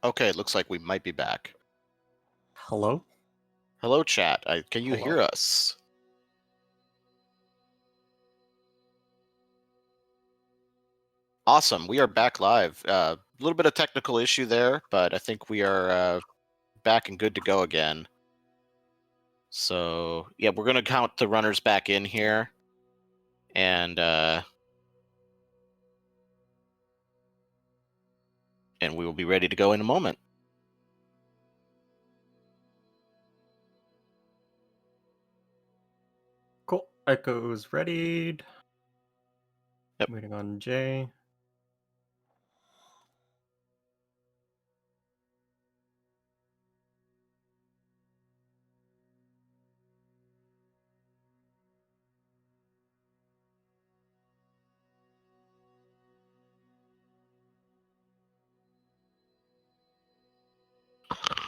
Okay, it looks like we might be back. Hello? Hello, chat. Can you hear Hello. us? Awesome. We are back live. A little bit of technical issue there, but I think we are back and good to go again. So, yeah, we're going to count the runners back in here. And we will be ready to go in a moment. Cool. Echo's readied. Yep. Waiting on Jay.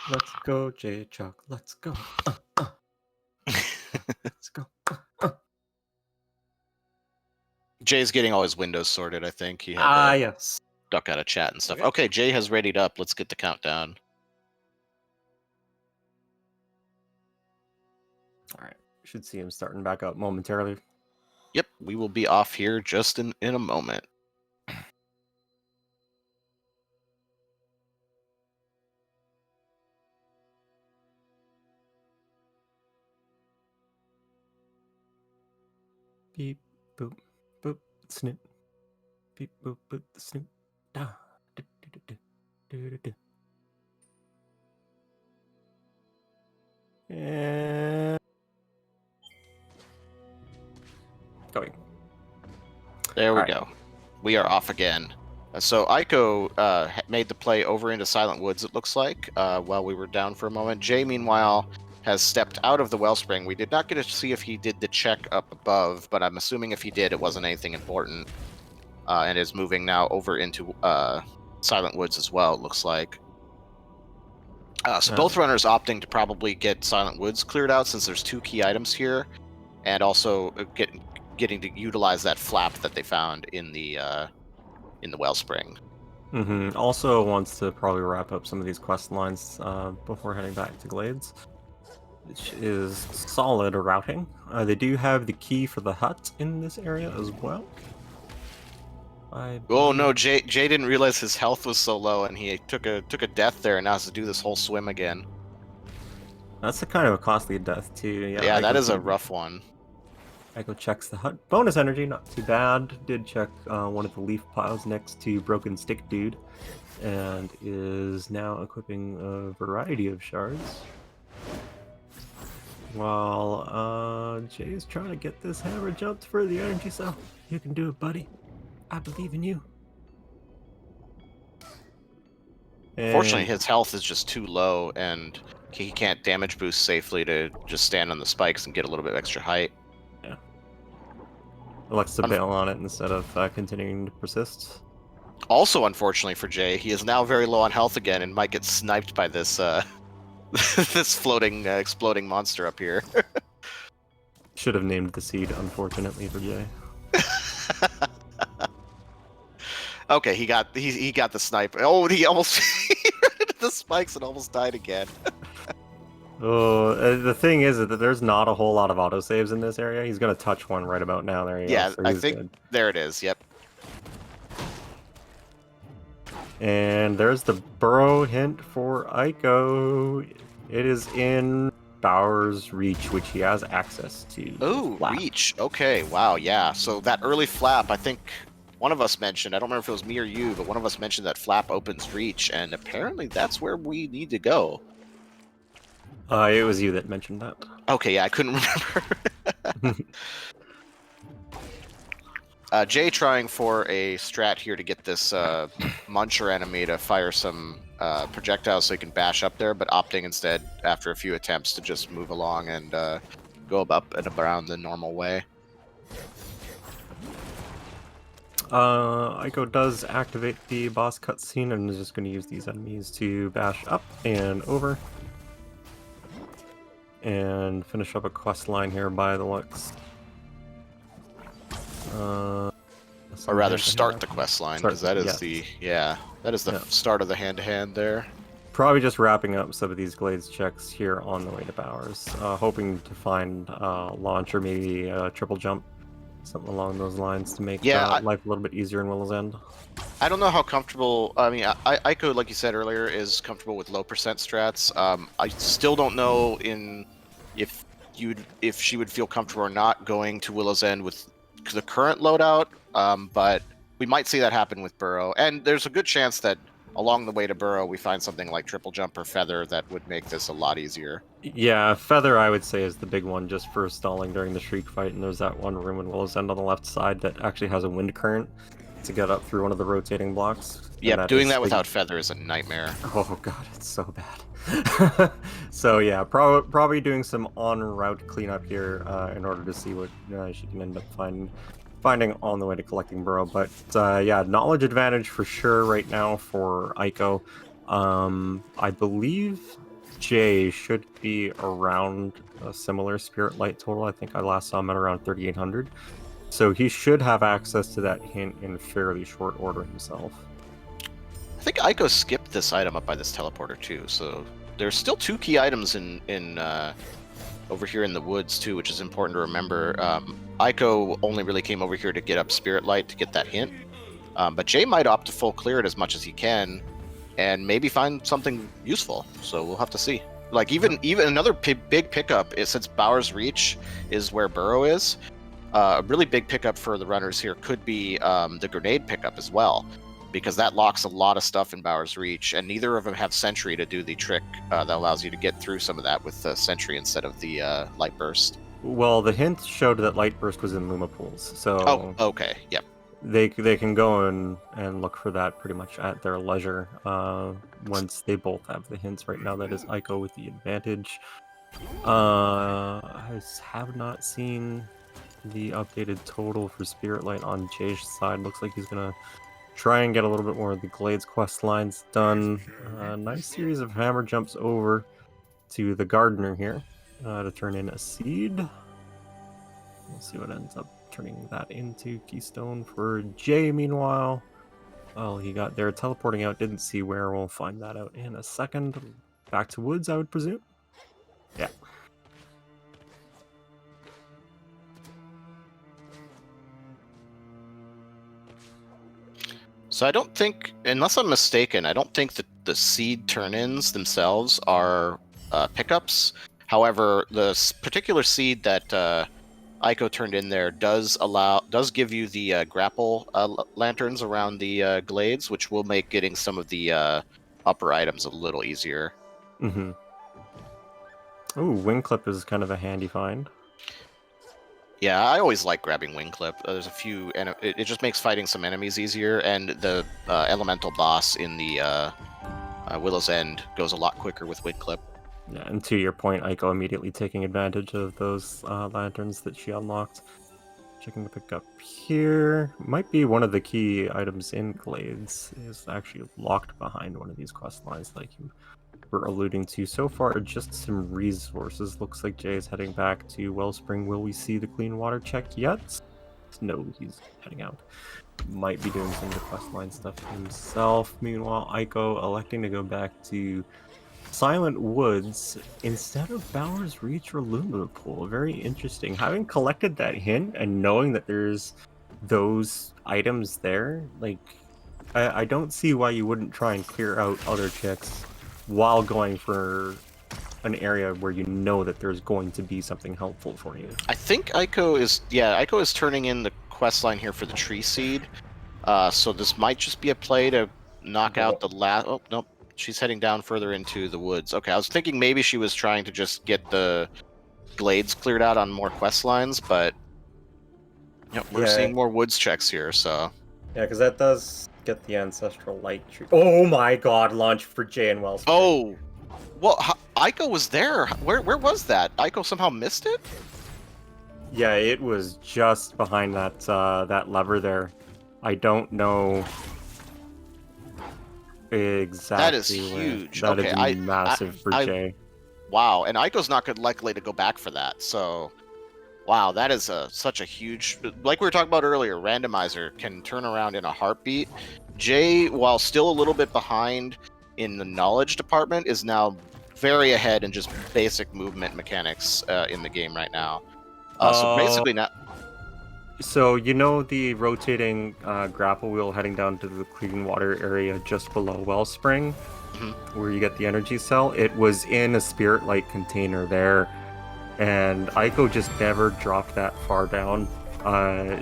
Let's go, Jaychalke. Let's go. Let's go. Jay's getting all his windows sorted, I think. He had to yes. duck out of chat and stuff. Okay. Okay, Jay has readied up. Let's get the countdown. All right. Should see him starting back up momentarily. Yep, we will be off here just in a moment. Beep, boop, boop, snoop. Beep, boop, boop, snoop. Da. Do, do, do, do, do, do. And going. There we All right. go. We are off again. So Aiko made the play over into Silent Woods, it looks like, while we were down for a moment. Jay, meanwhile, has stepped out of the wellspring. We did not get to see if he did the check up above, but I'm assuming if he did, it wasn't anything important, and is moving now over into Silent Woods as well, it looks like. So both runners opting to probably get Silent Woods cleared out since there's 2 key items here, and also getting to utilize that flap that they found in the wellspring. Also wants to probably wrap up some of these quest lines before heading back to Glades, which is solid routing. They do have the key for the hut in this area as well. Oh no, Jay didn't realize his health was so low, and he took a death there, and now has to do this whole swim again. That's a kind of a costly death too. Yeah, that is a rough one. Eiko checks the hut. Bonus energy, not too bad. Did check one of the leaf piles next to Broken Stick Dude, and is now equipping a variety of shards. While Jay is trying to get this hammer jumped for the energy cell. You can do it, buddy. I believe in you. Fortunately, his health is just too low, and he can't damage boost safely to just stand on the spikes and get a little bit of extra height. Yeah. Elects to bail on it instead of continuing to persist. Also, unfortunately for Jay, he is now very low on health again and might get sniped by this this floating, exploding monster up here. Should have named the seed, unfortunately, for Jay. Okay, he got the snipe. Oh, he almost hit the spikes and almost died again. Oh, the thing is that there's not a whole lot of autosaves in this area. He's gonna touch one right about now. There you go. So I think there it is. Yep. And there's the burrow hint for Aiko. It is in Bauer's reach, which he has access to. Oh, reach. Okay, wow, yeah. So that early flap, I think one of us mentioned, I don't remember if it was me or you, but one of us mentioned that flap opens reach, and apparently that's where we need to go. It was you that mentioned that. Okay, yeah, I couldn't remember. Jay trying for a strat here to get this Muncher enemy to fire some projectiles so he can bash up there, but opting instead, after a few attempts, to just move along and go up and around the normal way. Aiko does activate the boss cutscene and is just going to use these enemies to bash up and over. And finish up a quest line here by the looks. Or rather, start the quest line, because that is the start of the hand-to-hand there. Probably just wrapping up some of these Glades checks here on the way to Bowers, hoping to find launch or maybe a triple jump, something along those lines to make Yeah, life a little bit easier in Willow's End. I don't know how comfortable. I mean, Ico, like you said earlier, is comfortable with low percent strats. I still don't know if she would feel comfortable or not going to Willow's End with the current loadout. But we might see that happen with Burrow, and there's a good chance that along the way to Burrow we find something like triple jump or feather that would make this a lot easier. Yeah, Feather I would say is the big one just for stalling during the Shriek fight, and there's that one room in Willow's End on the left side that actually has a wind current to get up through one of the rotating blocks. Yep, doing that without feather is a nightmare. Oh god, it's so bad. So yeah, probably doing some on-route cleanup here in order to see what she can end up finding on the way to collecting Burrow. But yeah, knowledge advantage for sure right now for Ico. I believe Jay should be around a similar Spirit Light total. I think I last saw him at around 3,800. So he should have access to that hint in fairly short order himself. I think Ico skipped this item up by this teleporter too, so there's still 2 key items in over here in the woods too, which is important to remember. Ico only really came over here to get up Spirit Light to get that hint, but Jay might opt to full clear it as much as he can, and maybe find something useful. So we'll have to see. Like even another big pickup is, since Bowers Reach is where Burrow is. A really big pickup for the runners here could be the grenade pickup as well, because that locks a lot of stuff in Bowers Reach, and neither of them have Sentry to do the trick that allows you to get through some of that with the Sentry instead of the Light Burst. Well, the hint showed that Light Burst was in Luma pools, so Oh, okay, yep. They can go and look for that pretty much at their leisure once they both have the hints. Right now, that is Ico with the advantage. I have not seen the updated total for Spirit Light on Jay's side. Looks like he's gonna try and get a little bit more of the Glades quest lines done. Nice series of hammer jumps over to the Gardener here to turn in a seed. We'll see what ends up turning that into Keystone for Jay. Meanwhile, well, he got there teleporting out, didn't see where. We'll find that out in a second. Back to woods, I would presume. Yeah. So I don't think, unless I'm mistaken, I don't think that the seed turn-ins themselves are pickups. However, the particular seed that Ico turned in there does give you the grapple lanterns around the glades, which will make getting some of the upper items a little easier. Mm-hmm. Ooh, Wing Clip is kind of a handy find. Yeah, I always like grabbing Wing Clip. There's a few, and it just makes fighting some enemies easier, and the elemental boss in the Willow's End goes a lot quicker with Wing Clip. Yeah, and to your point, Ico immediately taking advantage of those lanterns that she unlocked. Checking to pick up here. Might be one of the key items in Glades is actually locked behind one of these quest lines like you were alluding to. So far, just some resources. Looks like Jay is heading back to Wellspring. Will we see the clean water check yet? No, he's heading out. Might be doing some of the questline stuff himself. Meanwhile, Ico electing to go back to Silent Woods instead of Bowers Reach or Luma Pool. Very interesting. Having collected that hint and knowing that there's those items there, like, I don't see why you wouldn't try and clear out other checks while going for an area where you know that there's going to be something helpful for you. I think Ico is turning in the quest line here for the tree seed. So this might just be a play to knock out the last. Oh nope, she's heading down further into the woods. Okay, I was thinking maybe she was trying to just get the glades cleared out on more quest lines, but we're seeing more woods checks here. So yeah, because that does get the ancestral light tree. Oh my god, launch for Jay and Wells. Oh, well, Ico was there. Where was that? Ico somehow missed it? Yeah, it was just behind that that lever there. I don't know exactly. That is huge. That okay, is massive for Jay. Wow, and Ico's not likely to go back for that. So, wow, that is such a huge. Like we were talking about earlier, Randomizer can turn around in a heartbeat. Jay, while still a little bit behind, in the knowledge department is now very ahead in just basic movement mechanics in the game right now. So basically now... So you know the rotating grapple wheel heading down to the clean water area just below Wellspring, where you get the energy cell? It was in a spirit light container there, and Aiko just never dropped that far down.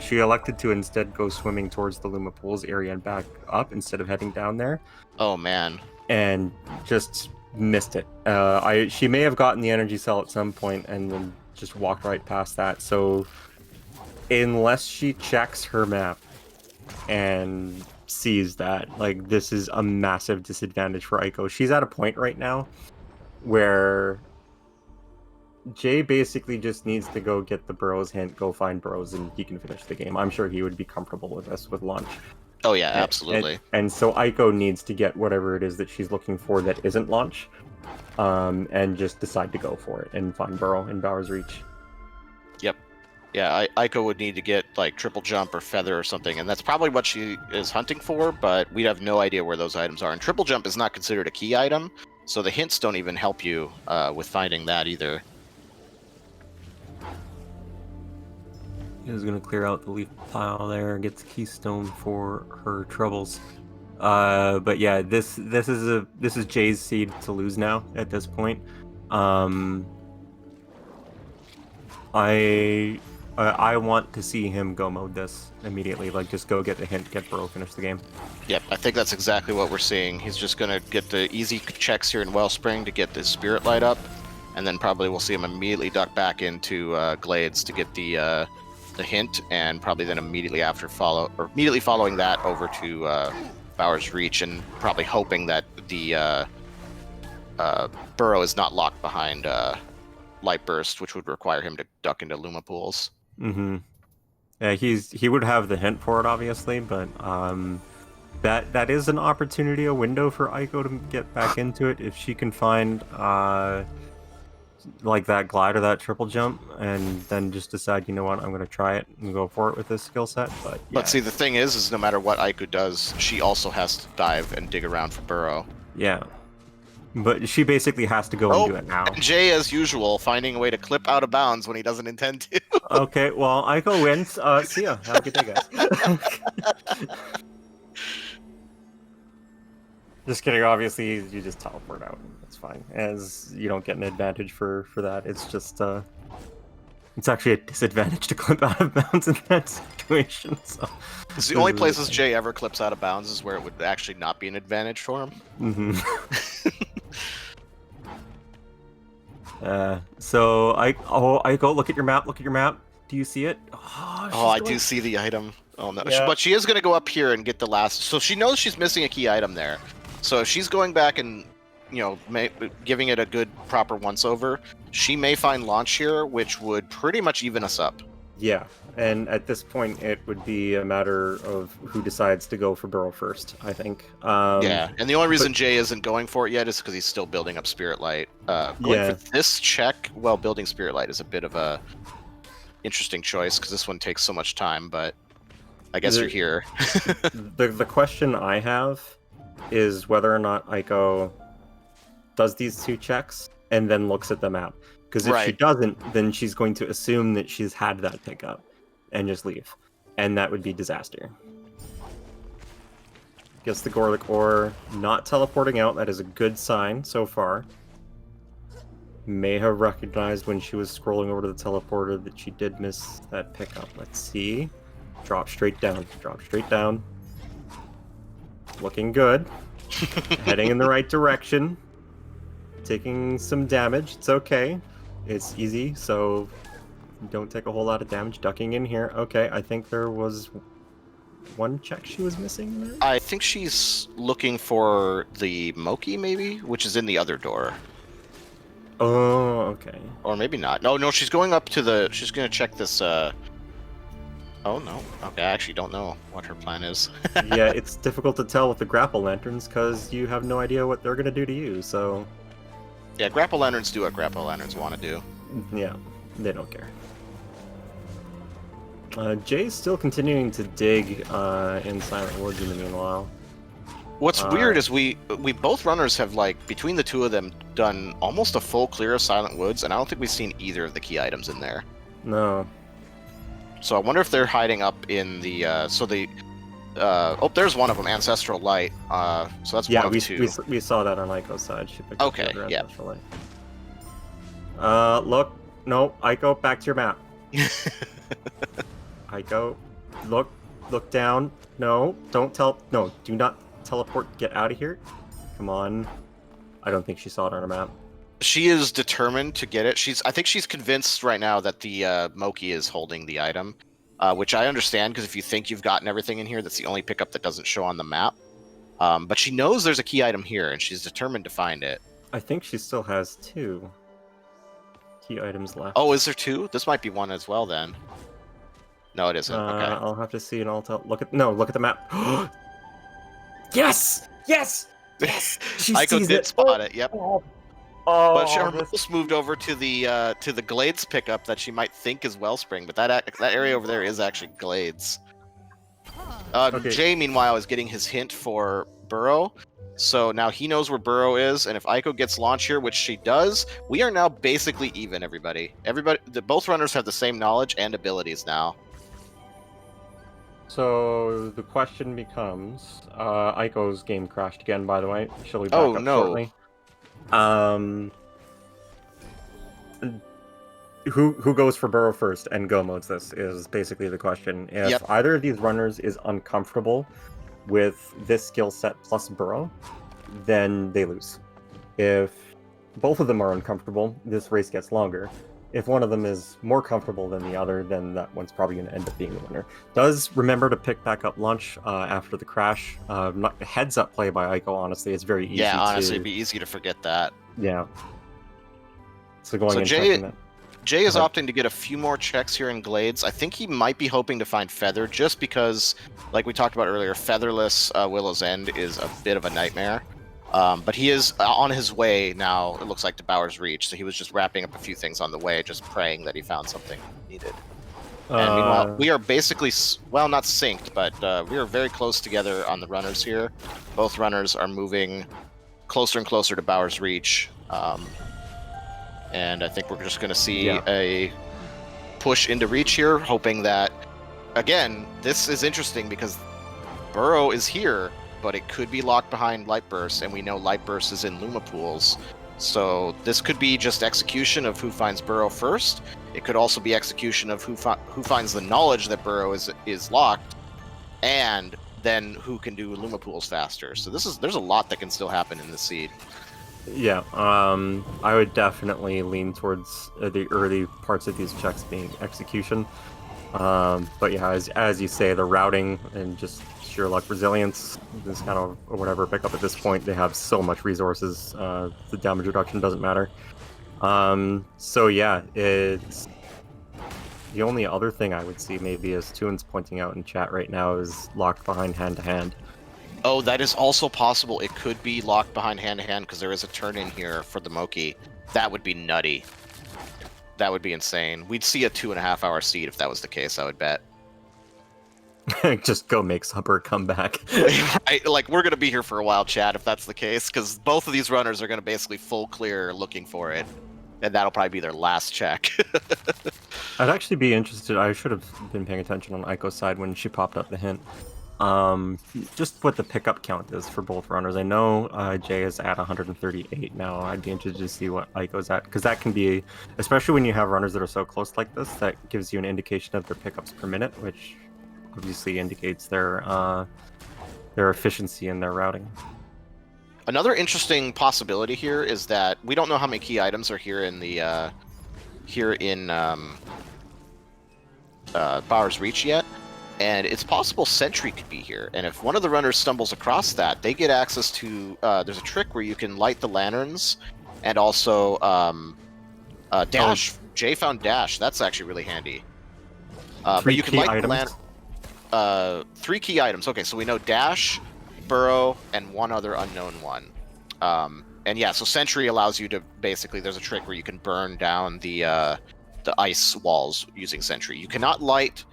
She elected to instead go swimming towards the Luma Pools area and back up instead of heading down there. Oh man. And just missed it. She may have gotten the energy cell at some point and then just walked right past that. So unless she checks her map and sees that, like, this is a massive disadvantage for Aiko. She's at a point right now where Jay basically just needs to go get the Burrows hint, go find Burrows, and he can finish the game. I'm sure he would be comfortable with this with launch. Oh yeah, absolutely. And so Aiko needs to get whatever it is that she's looking for that isn't launch, and just decide to go for it and find Burrow in Bowers Reach. Yep. Yeah, Aiko would need to get like triple jump or feather or something, and that's probably what she is hunting for, but we have no idea where those items are. And triple jump is not considered a key item, so the hints don't even help you with finding that either. Is going to clear out the leaf pile there, gets keystone for her troubles. But yeah, this is Jay's seed to lose now at this point. I want to see him go mode this immediately. Like, just go get the hint, get Burrow, finish the game. Yep, I think that's exactly what we're seeing. He's just going to get the easy checks here in Wellspring to get the spirit light up, and then probably we'll see him immediately duck back into Glades to get the hint, and probably then immediately following that over to Bowers Reach, and probably hoping that the Burrow is not locked behind Light Burst, which would require him to duck into Luma Pools. Mm-hmm. Yeah, he would have the hint for it, obviously, but that is an opportunity, a window for Aiko to get back into it if she can find like that glide or that triple jump, and then just decide, you know what, I'm going to try it and go for it with this skill set. But yeah. See, the thing is no matter what Aiko does, she also has to dive and dig around for Burrow. Yeah. But she basically has to go and do it now. Jay, as usual, finding a way to clip out of bounds when he doesn't intend to. Okay, well, Aiko wins. See ya. Have a good day, guys. Just kidding. Obviously, you just teleport out. That's fine. As you don't get an advantage for that. It's just it's actually a disadvantage to clip out of bounds in that situation. So it's the only places Jay ever clips out of bounds is where it would actually not be an advantage for him. Mm-hmm. So Aiko, look at your map. Look at your map. Do you see it? I do see the item. Oh no! Yeah. But she is going to go up here and get the last. So she knows she's missing a key item there. So if she's going back and, you know, giving it a good proper once over, she may find launch here, which would pretty much even us up. Yeah, and at this point, it would be a matter of who decides to go for Burrow first, I think. Yeah, and the only reason Jay isn't going for it yet is because he's still building up Spirit Light. Going for this check while building Spirit Light is a bit of a interesting choice, because this one takes so much time, but I guess you're here. The question I have is whether or not Aiko does these two checks and then looks at the map. Because if she doesn't, then she's going to assume that she's had that pickup and just leave. And that would be disaster. Gets the Gorlick Ore, not teleporting out. That is a good sign so far. May have recognized when she was scrolling over to the teleporter that she did miss that pickup. Let's see. Drop straight down. Drop straight down. Looking good. Heading in the right direction. Taking some damage. It's okay. It's easy, so don't take a whole lot of damage. Ducking in here. Okay, I think there was one check she was missing there. I think she's looking for the Moki, maybe, which is in the other door. Oh, okay. Or maybe not. No, she's going up to the... She's going to check this... Oh, no. Okay, I actually don't know what her plan is. Yeah, it's difficult to tell with the grapple lanterns, because you have no idea what they're going to do to you, so... Yeah, grapple lanterns do what grapple lanterns want to do. Yeah, they don't care. Jay's still continuing to dig in Silent Woods in the meanwhile. What's weird is we both runners have, like, between the two of them, done almost a full clear of Silent Woods, and I don't think we've seen either of the key items in there. No. So I wonder if they're hiding up in the oh, there's one of them, Ancestral Light. So that's one of two. We saw that on Aiko's side. She picked up the other yeah. Ancestral Light. Look. No, Aiko, back to your map. Aiko, look down. No, do not teleport. Get out of here. Come on. I don't think she saw it on her map. She is determined to get it. I think she's convinced right now that the Moki is holding the item, which I understand, because if you think you've gotten everything in here, that's the only pickup that doesn't show on the map. But she knows there's a key item here, and she's determined to find it. I think she still has 2 key items left. Oh, is there 2? This might be one as well, then. No, it isn't. Okay. I'll have to see, and I'll tell. Look at the map. Yes! Yes! Yes! She Aiko sees did it. spot it. Yep. Oh, But she almost moved over to the Glades pickup that she might think is Wellspring, but that area over there is actually Glades. Okay. Jay, meanwhile, is getting his hint for Burrow, so now he knows where Burrow is, and if Aiko gets launch here, which she does, we are now basically even. Both runners have the same knowledge and abilities now. So the question becomes, Aiko's game crashed again, by the way. She'll be back up shortly. Who goes for Burrow first and go modes this is basically the question. If either of these runners is uncomfortable with this skill set plus Burrow, then they lose. If both of them are uncomfortable, this race gets longer. If one of them is more comfortable than the other, then that one's probably going to end up being the winner. Does remember to pick back up lunch after the crash. Heads up play by Aiko, honestly. It's very easy. Yeah, honestly, it'd be easy to forget that. Yeah. So going and Jay, checking that. Jay is opting to get a few more checks here in Glades. I think he might be hoping to find Feather, just because, like we talked about earlier, Featherless Willow's End is a bit of a nightmare. But he is on his way now, it looks like, to Bower's Reach, so he was just wrapping up a few things on the way, just praying that he found something needed. And meanwhile, we are basically, well, not synced, but we are very close together on the runners here. Both runners are moving closer and closer to Bower's Reach. And I think we're just going to see a push into Reach here, hoping that, again, this is interesting because Burrow is here, but it could be locked behind Light Burst, and we know Light Burst is in Luma Pools. So this could be just execution of who finds Burrow first. It could also be execution of who finds the knowledge that Burrow is locked, and then who can do Luma Pools faster. So there's a lot that can still happen in this seed. Yeah, I would definitely lean towards the early parts of these checks being execution. But yeah, as you say, the routing and just sheer luck resilience is kind of whatever pick up at this point. They have so much resources. The damage reduction doesn't matter. So yeah, it's the only other thing I would see maybe, as Toon's pointing out in chat right now, is locked behind hand to hand. Oh, that is also possible. It could be locked behind hand to hand because there is a turn in here for the Moki. That would be nutty. That would be insane. We'd see a 2.5 hour seed if that was the case, I would bet. Just go make supper, come back. Like, we're going to be here for a while, Chad, if that's the case, because both of these runners are going to basically full clear looking for it, and that'll probably be their last check. I'd actually be interested. I should have been paying attention on Aiko's side when she popped up the hint. Just what the pickup count is for both runners. I know Jay is at 138 now. I'd be interested to see what Aiko's at, because that can be, especially when you have runners that are so close like this, that gives you an indication of their pickups per minute, which obviously indicates their efficiency in their routing. Another interesting possibility here is that we don't know how many key items are here in the Bower's Reach yet, and it's possible Sentry could be here. And if one of the runners stumbles across that, they get access to. There's a trick where you can light the lanterns, and also dash. Jay found dash. That's actually really handy. But you can light the lantern. 3 key items. Okay, so we know dash, Burrow, and one other unknown one. And yeah, so Sentry allows you to basically. There's a trick where you can burn down the ice walls using Sentry. You cannot light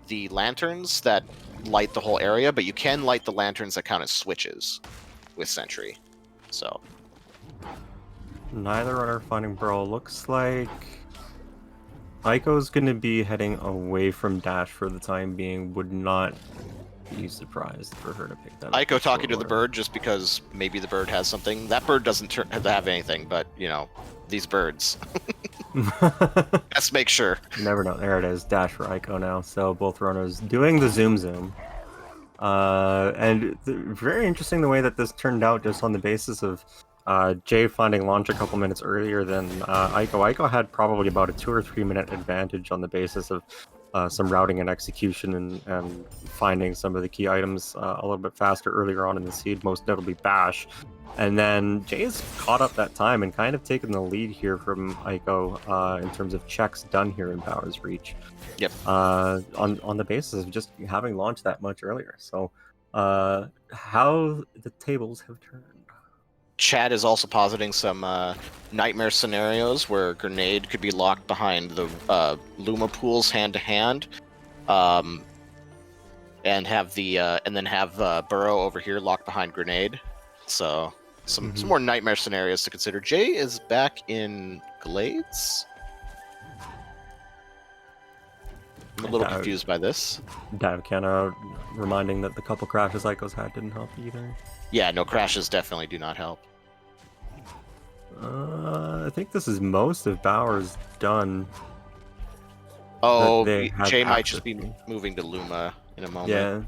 the lanterns that light the whole area, but you can light the lanterns that count as switches with Sentry. So Neither runner finding Burrow. Looks like Aiko's going to be heading away from Dash for the time being. Would not be surprised for her to pick that up. Aiko talking to the bird just because maybe the bird has something. That bird doesn't have anything, but, you know, these birds. Let's make sure. You never know. There it is. Dash for Aiko now. So both runners doing the zoom. And very interesting the way that this turned out just on the basis of Jay finding launch a couple minutes earlier than Aiko. Aiko had probably about a 2 or 3 minute advantage on the basis of some routing and execution and finding some of the key items a little bit faster earlier on in the seed, most notably Bash. And then Jay has caught up that time and kind of taken the lead here from Aiko in terms of checks done here in Bowers Reach. Yep. On the basis of just having launched that much earlier. So how the tables have turned. Chad is also positing some nightmare scenarios where Grenade could be locked behind the Luma pools hand to hand, and have Burrow over here locked behind Grenade. So some more nightmare scenarios to consider. Jay is back in Glades. I'm a little confused by this. Davcana reminding that the couple crashes Aiko's had didn't help either. Yeah, no, crashes definitely do not help. I think this is most of Bowers done. Oh, Jay might just be moving to Luma in a moment. Yeah.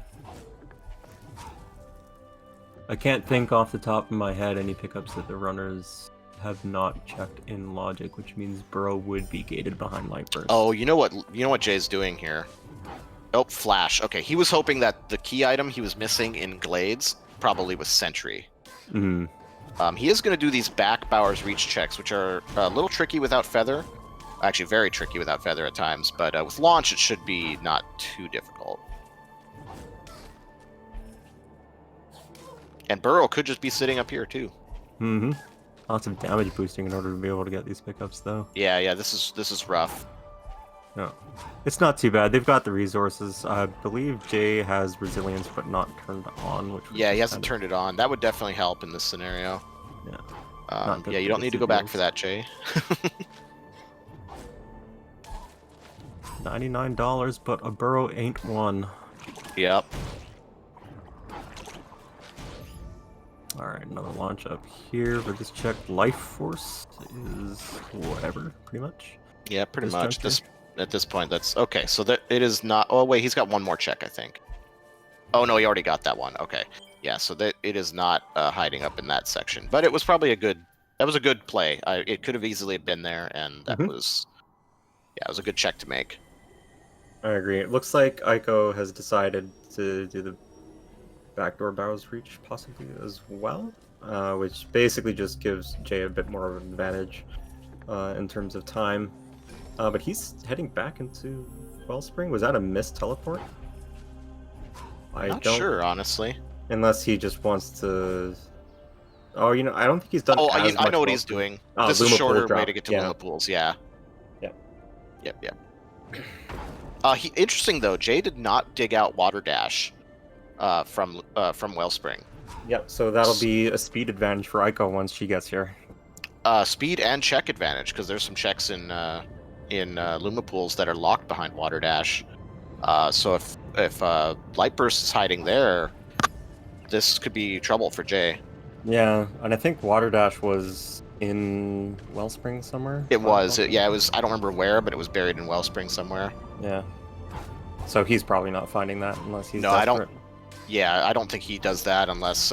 I can't think off the top of my head any pickups that the runners have not checked in logic, which means Burrow would be gated behind Lightburst. Oh, you know what Jay's doing here? Oh, Flash. Okay, he was hoping that the key item he was missing in Glades probably was Sentry. He is going to do these back Bowers Reach checks, which are a little tricky without Feather. Actually, very tricky without Feather at times, but with Launch, it should be not too difficult. And Burrow could just be sitting up here, too. Lots of damage boosting in order to be able to get these pickups, though. Yeah, this is rough. No, it's not too bad. They've got the resources. I believe Jay has resilience, but not turned on. Which yeah, he hasn't turned it on. That would definitely help in this scenario. Yeah. Yeah, you don't need to go back for that, Jay. $99, but a Burrow ain't one. Yep. Alright, another launch up here for this check. Life Force is whatever, pretty much. Yeah, pretty much. At this point, that's okay. So that it is not. Oh wait, he's got one more check, I think. Oh no, he already got that one. Okay, yeah. So that it is not hiding up in that section, but it was probably a good. That was a good play. It could have easily been there, and that was. Yeah, it was a good check to make. I agree. It looks like Aiko has decided to do the backdoor Bowers Reach possibly as well, which basically just gives Jay a bit more of an advantage in terms of time. But he's heading back into Wellspring. Was that a missed teleport? Not sure, honestly. Unless he just wants to... Oh, you know, I don't think he's done I know what he's doing. This is a shorter way to get to Luma Pools, yeah. Yep. Interesting, though. Jay did not dig out Water Dash from Wellspring. Yep, so that'll be a speed advantage for Aiko once she gets here. Speed and check advantage, because there's some checks in Luma Pools that are locked behind Water Dash. So if Lightburst is hiding there, this could be trouble for Jay. Yeah, and I think Water Dash was in Wellspring somewhere. It was. It was. I don't remember where, but it was buried in Wellspring somewhere. Yeah. So he's probably not finding that unless he's No, desperate. I don't think he does that unless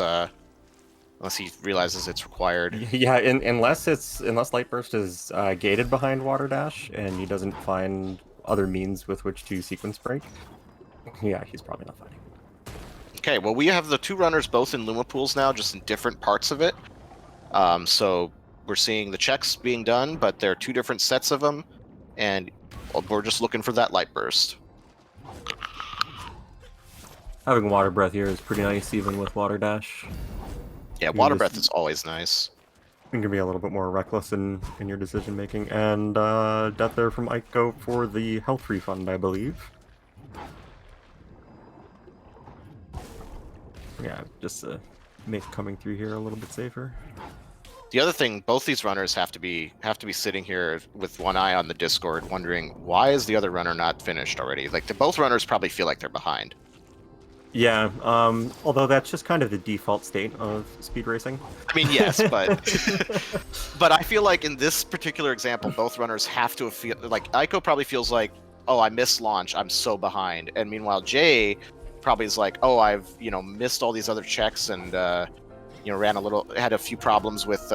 he realizes it's required. Yeah, unless Lightburst is gated behind Water Dash and he doesn't find other means with which to sequence break. Yeah, he's probably not finding. Okay, well, we have the two runners both in Luma Pools now, just in different parts of it. So we're seeing the checks being done, but there are two different sets of them, and we're just looking for that light burst. Having Water Breath here is pretty nice, even with Water Dash. Yeah, Water Breath is always nice. You can be a little bit more reckless in your decision making. And death there from Aiko for the health refund, I believe. Yeah, just to make coming through here a little bit safer. The other thing, both these runners have to be sitting here with one eye on the Discord, wondering why is the other runner not finished already? Like, both runners probably feel like they're behind. Yeah, although that's just kind of the default state of speed racing. I mean, yes, but but I feel like in this particular example, both runners have to feel like Aiko probably feels like, oh, I missed launch, I'm so behind, and meanwhile Jay probably is like, oh, I've missed all these other checks and had a few problems with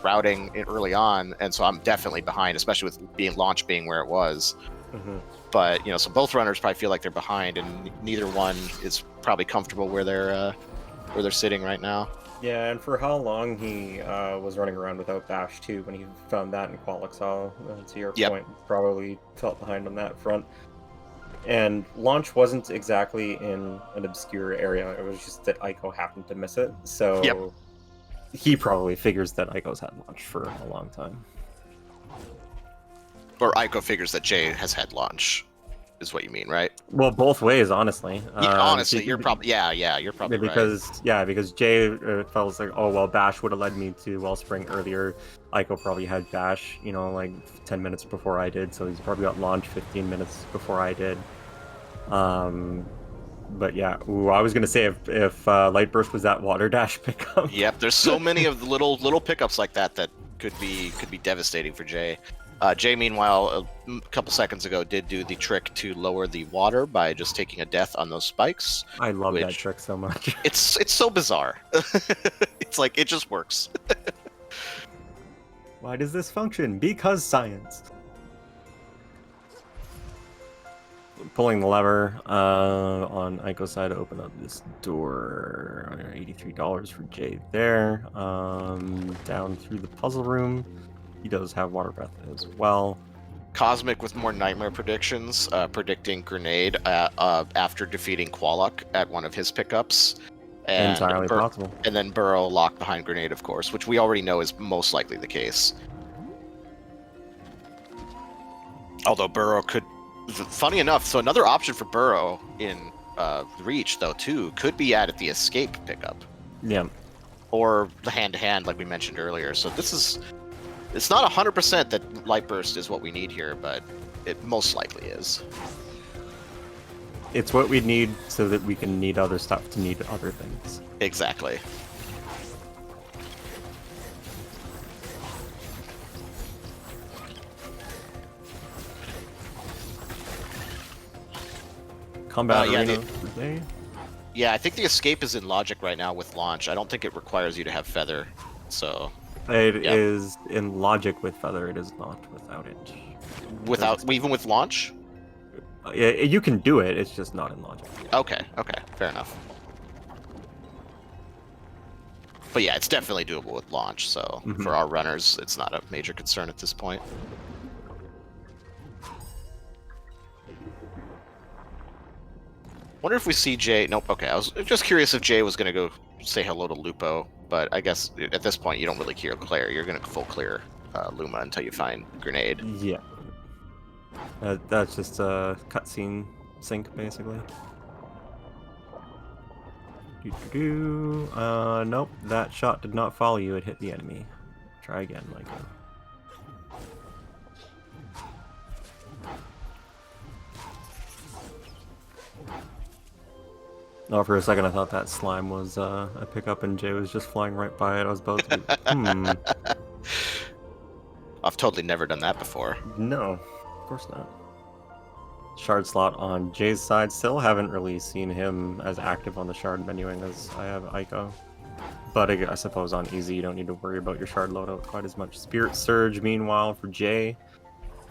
routing early on, and so I'm definitely behind, especially with launch being where it was. Mm-hmm. But so both runners probably feel like they're behind, and neither one is probably comfortable where they're sitting right now. Yeah, and for how long he was running around without Bash too, when he found that in Qualixol, to your point, probably felt behind on that front. And launch wasn't exactly in an obscure area, it was just that Aiko happened to miss it, so he probably figures that Aiko's had launch for a long time. Or Aiko figures that Jay has had launch, is what you mean, right? Well, both ways, honestly. Yeah, honestly, you're probably you're probably right. Because Jay felt like, oh well, Bash would have led me to Wellspring earlier. Aiko probably had Bash, like 10 minutes before I did, so he's probably got launch 15 minutes before I did. But yeah, I was gonna say if Light Burst was that Water Dash pickup. Yep, there's so many of the little pickups like that could be devastating for Jay. Jay, meanwhile, a couple seconds ago, did do the trick to lower the water by just taking a death on those spikes. I love that trick so much. It's so bizarre. It's like, it just works. Why does this function? Because science. Pulling the lever on Aiko's side to open up this door. $83 for Jay there. Down through the puzzle room. He does have Water Breath as well. Cosmic with more nightmare predictions, predicting Grenade after defeating Qualok at one of his pickups. And entirely possible. And then Burrow locked behind Grenade, of course, which we already know is most likely the case. Although Burrow could... Funny enough, so another option for Burrow in Reach, though, too, could be added the Escape pickup. Yeah. Or the hand-to-hand, like we mentioned earlier. So this is... It's not 100% that Light Burst is what we need here, but it most likely is. It's what we need so that we can need other stuff to need other things. Exactly. Combat arena today? Yeah, I think the escape is in logic right now with launch. I don't think it requires you to have feather, so... It is in logic with feather, it is not without it. Even with launch? You can do it, it's just not in logic. Okay, fair enough. But yeah, it's definitely doable with launch, so for our runners, it's not a major concern at this point. Wonder if we see Jay... Nope, okay, I was just curious if Jay was going to go say hello to Lupo, but I guess at this point you don't really clear. You're going to full clear Luma until you find Grenade. Yeah. That's just a cutscene sync, basically. Nope, that shot did not follow you, it hit the enemy. Try again, Michael. Oh, for a second I thought that slime was a pickup and Jay was just flying right by it. I was about to be, I've totally never done that before. No, of course not. Shard slot on Jay's side. Still haven't really seen him as active on the shard menuing as I have Aiko. But I suppose on easy you don't need to worry about your shard loadout quite as much. Spirit Surge, meanwhile, for Jay.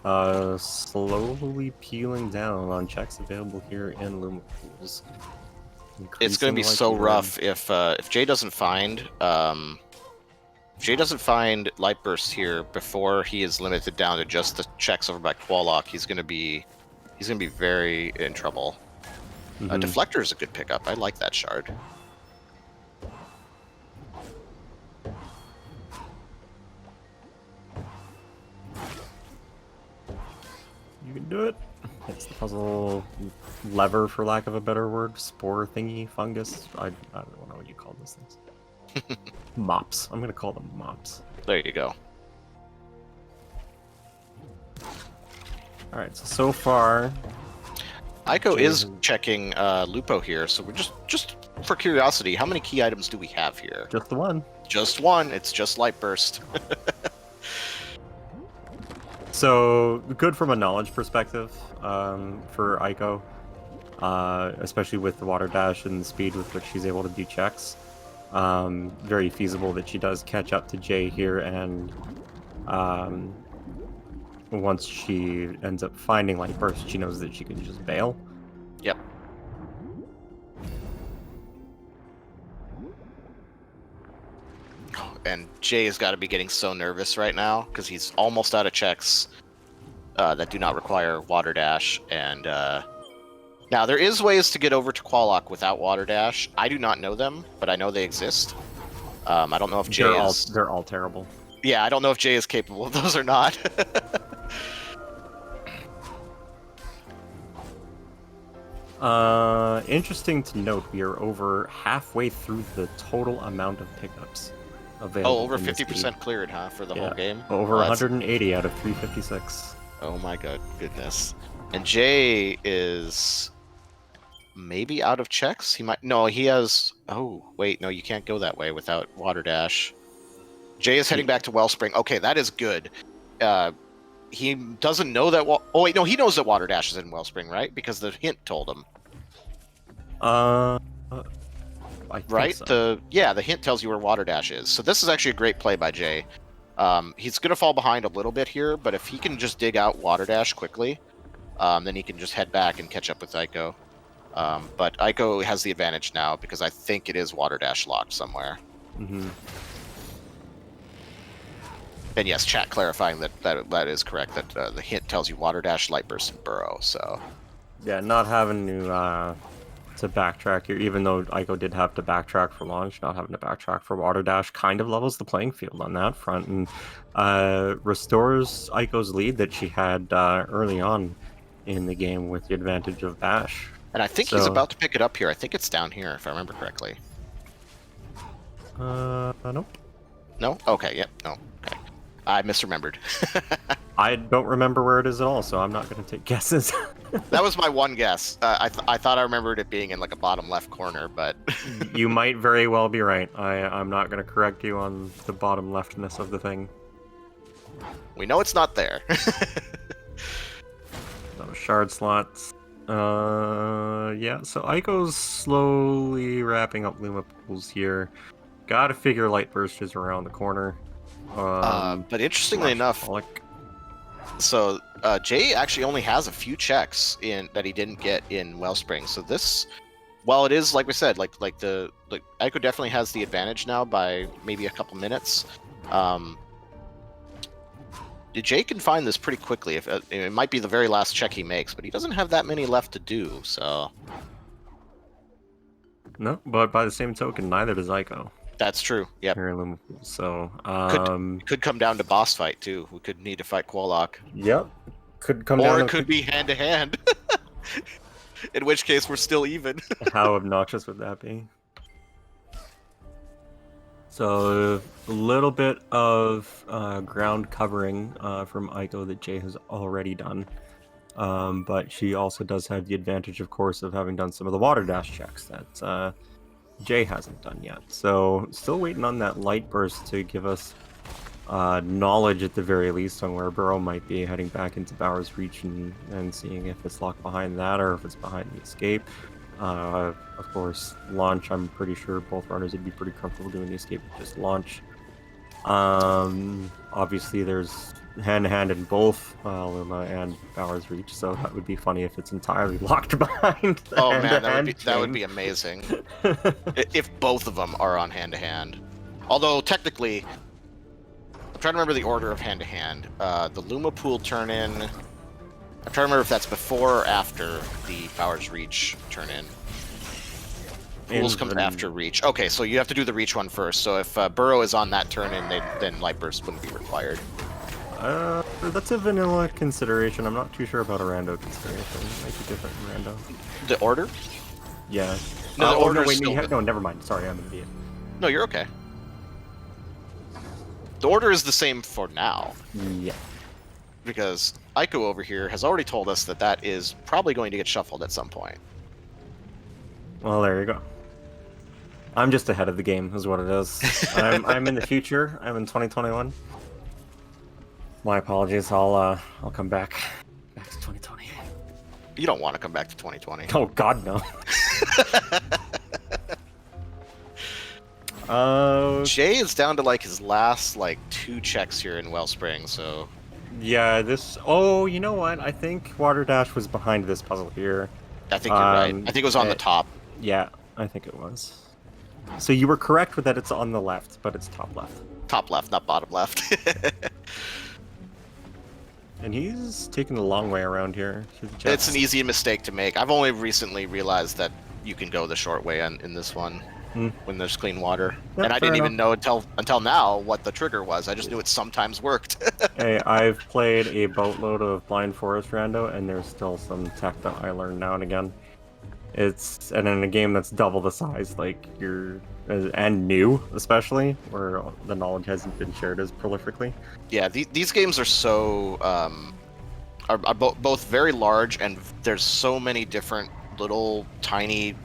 Slowly peeling down on checks available here in Luma Pools. It's going to be so rough if Jay doesn't find Light Burst here before he is limited down to just the checks over by Qualok. He's going to be very in trouble. Deflector is a good pickup. I like that shard. You can do it. Hits the puzzle lever, for lack of a better word. Spore thingy, fungus. I don't know what you call those things. Mops. I'm going to call them mops. There you go. Alright, so far... Aiko is checking Lupo here, so we're just for curiosity, how many key items do we have here? Just the one. Just one. It's just Light Burst. So, good from a knowledge perspective for Aiko, especially with the Water Dash and the speed with which she's able to do checks. Very feasible that she does catch up to Jay here, and once she ends up finding Light Burst, she knows that she can just bail. Yep. And Jay has got to be getting so nervous right now because he's almost out of checks that do not require Water Dash. And now there is ways to get over to Qualock without Water Dash. I do not know them, but I know they exist. I don't know if Jay They're all terrible. Yeah, I don't know if Jay is capable of those or not. Interesting to note, we are over halfway through the total amount of pickups available. Oh, over 50% cleared, huh, for the whole game? Over 180 out of 356. Oh my goodness. And Jay is maybe out of checks? He might... No, he has... Oh, wait, no, you can't go that way without Water Dash. Jay is heading back to Wellspring. Okay, that is good. He doesn't know that... Oh, wait, no, he knows that Water Dash is in Wellspring, right? Because the hint told him. I think right? so. The hint tells you where Water Dash is. So this is actually a great play by Jay. He's going to fall behind a little bit here, but if he can just dig out Water Dash quickly, then he can just head back and catch up with Aiko. But Aiko has the advantage now because I think it is Water Dash locked somewhere. Mm-hmm. And yes, chat clarifying that is correct, that the hint tells you Water Dash, Light Burst, and Burrow, so... Yeah, not having to backtrack here, even though Aiko did have to backtrack for launch, not having to backtrack for Water Dash kind of levels the playing field on that front, and restores Aiko's lead that she had early on in the game with the advantage of Bash. And I think he's about to pick it up here. I think it's down here, if I remember correctly. Nope. No? Okay, yep, no. Okay. I misremembered. I don't remember where it is at all, so I'm not going to take guesses. That was my one guess. I thought I remembered it being in like a bottom left corner, but... You might very well be right. I'm not going to correct you on the bottom leftness of the thing. We know it's not there. Those shard slots. Yeah, so Aiko's slowly wrapping up Luma pools here. Gotta figure Light Burst is around the corner. But interestingly enough, so Jay actually only has a few checks that he didn't get in Wellspring. So this, while it is like we said, like Aiko definitely has the advantage now by maybe a couple minutes. Jay can find this pretty quickly. If it might be the very last check he makes, but he doesn't have that many left to do. So no, but by the same token, neither does Aiko. That's true. Yep. So could come down to boss fight too. We could need to fight Qualock. Yep. Could come or down. Or it could be hand to hand. In which case we're still even. How obnoxious would that be? So a little bit of ground covering from Aiko that Jay has already done. But she also does have the advantage, of course, of having done some of the Water Dash checks that Jay hasn't done yet. So still waiting on that Light Burst to give us knowledge at the very least on where Burrow might be, heading back into Bower's Reach and seeing if it's locked behind that or if it's behind the escape. Of course, launch, I'm pretty sure both runners would be pretty comfortable doing the escape with just launch. Obviously there's hand-to-hand in both Luma and Bower's Reach, so that would be funny if it's entirely locked behind the that would be amazing. If both of them are on hand-to-hand. Although, technically, I'm trying to remember the order of hand-to-hand. The Luma pool turn-in... I'm trying to remember if that's before or after the Bower's Reach turn-in. Pools comes after Reach. Okay, so you have to do the Reach one first. So if Burrow is on that turn-in, then Light Burst wouldn't be required. That's a vanilla consideration. I'm not too sure about a rando consideration. It might be different in rando. The order? Yeah. No, the order no, is wait, still... no, never mind. Sorry, I'm an idiot. No, you're okay. The order is the same for now. Yeah. Because Aiko over here has already told us that that is probably going to get shuffled at some point. Well, there you go. I'm just ahead of the game, is what it is. I'm in the future. I'm in 2021. My apologies. I'll come back to 2020. You don't want to come back to 2020. Oh God, no. Jay is down to like his last like 2 checks here in Wellspring, so yeah, this. Oh, you know what? I think Water Dash was behind this puzzle here. I think you're right. I think it was on the top. Yeah, I think it was. So you were correct with that. It's on the left, but it's top left. Top left, not bottom left. And he's taking the long way around here. It's an easy mistake to make. I've only recently realized that you can go the short way in this one when there's clean water. Yep, and I didn't even know until now what the trigger was. I just knew it sometimes worked. Hey, I've played a boatload of Blind Forest Rando, and there's still some tech that I learn now and again. And in a game that's double the size, like and new especially, where the knowledge hasn't been shared as prolifically. Yeah, these games are so are both very large, and there's so many different little tiny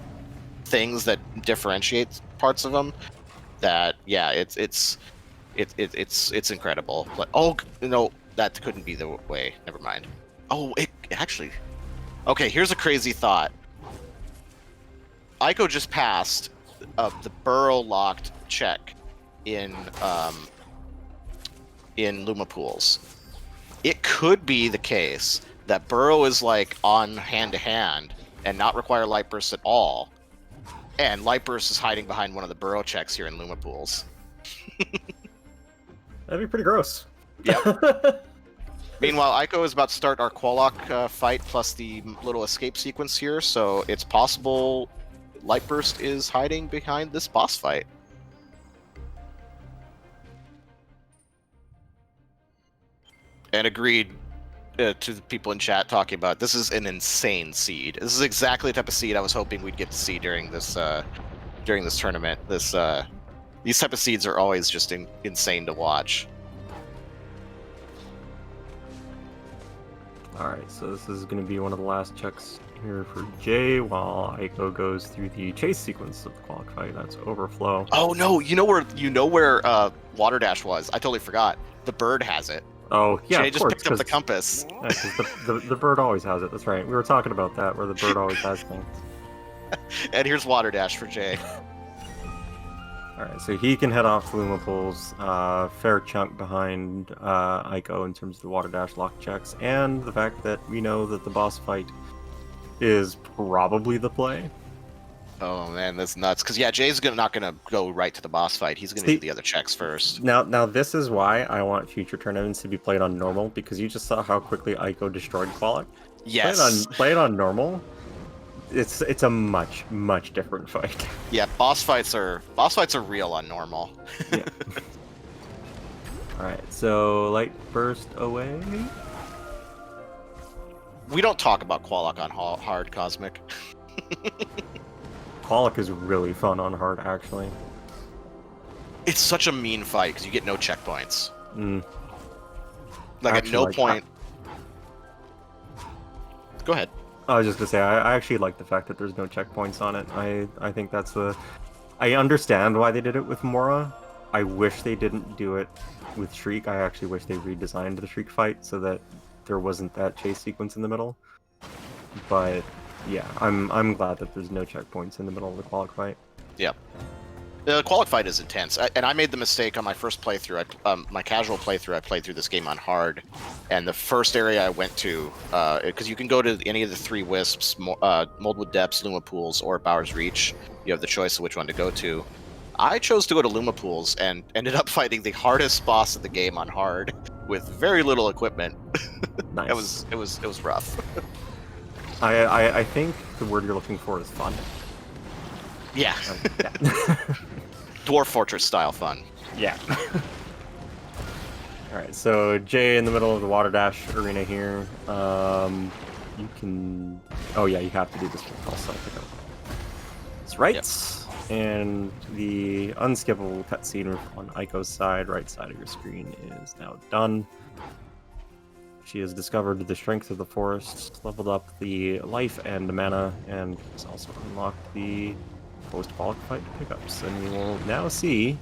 things that differentiate parts of them. That yeah, it's incredible. But oh no, that couldn't be the way. Never mind. Oh, it actually. Okay, here's a crazy thought. Aiko just passed the burrow-locked check in Luma Pools. It could be the case that burrow is like on hand-to-hand and not require light burst at all, and light burst is hiding behind one of the burrow checks here in Luma Pools. That'd be pretty gross. Yep. Meanwhile, Aiko is about to start our Qualock fight plus the little escape sequence here, so it's possible light burst is hiding behind this boss fight. And agreed to the people in chat talking about this is an insane seed. This is exactly the type of seed I was hoping we'd get to see during this tournament. These type of seeds are always just insane to watch. Alright, so this is going to be one of the last checks here for Jay, while Aiko goes through the chase sequence of the Qualock fight. That's Overflow. Oh no, you know where Water Dash was? I totally forgot. The bird has it. Oh yeah, Jay of just course, picked up the compass. Yeah, 'cause the bird always has it. That's right. We were talking about that, where the bird always has things. And here's Water Dash for Jay. Alright, so he can head off to Luma Pools, fair chunk behind Aiko in terms of the Water Dash lock checks, and the fact that we know that the boss fight is probably the play. Oh man, that's nuts. Because yeah, Jay's not gonna go right to the boss fight. He's gonna do the other checks first. Now this is why I want future tournaments to be played on normal, because you just saw how quickly Aiko destroyed Qualock. Yes. Play it on normal. It's a much different fight. Yeah, boss fights are real on normal. Yeah. All right, so light burst away. We don't talk about Qualock on hard, Cosmic. Qualock is really fun on hard, actually. It's such a mean fight because you get no checkpoints. Like Actually, at no point. Go ahead. I was just gonna say, I actually like the fact that there's no checkpoints on it. I think that's I understand why they did it with Mora. I wish they didn't do it with Shriek. I actually wish they redesigned the Shriek fight so that there wasn't that chase sequence in the middle. But yeah, I'm glad that there's no checkpoints in the middle of the Qualock fight. Yeah. The Qualock fight is intense, and I made the mistake on my first playthrough. My casual playthrough, I played through this game on hard, and the first area I went to, because you can go to any of the 3 Wisps, Moldwood Depths, Luma Pools, or Bower's Reach. You have the choice of which one to go to. I chose to go to Luma Pools and ended up fighting the hardest boss of the game on hard with very little equipment. Nice. It was rough. I think the word you're looking for is fun. Yeah. Yeah. Dwarf Fortress style fun. Yeah. Alright, so Jay in the middle of the water dash arena here. You can... Oh yeah, you have to do this with call self pickup. That's right. Yep. And the unskippable cutscene on Aiko's side, right side of your screen, is now done. She has discovered the strength of the forest, leveled up the life and the mana, and has also unlocked the post-bulk fight pickups. And we will now see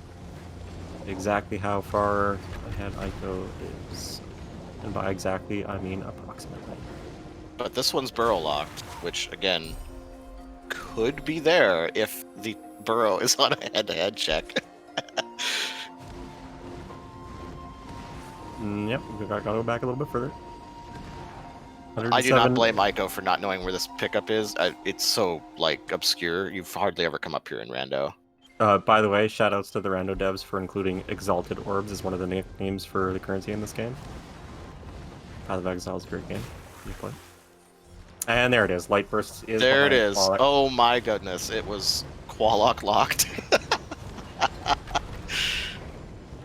exactly how far ahead Aiko is. And by exactly, I mean approximately. But this one's burrow locked, which again could be there if the burrow is on a head-to-head check. Yep, we gotta go back a little bit further. I do not blame Aiko for not knowing where this pickup is. It's so like obscure. You've hardly ever come up here in Rando. By the way, shoutouts to the Rando devs for including Exalted Orbs as one of the nicknames for the currency in this game. Path of Exile is a great game. You play. And there it is. Light Burst is there. It is. Qualock. Oh my goodness! It was Qualock locked.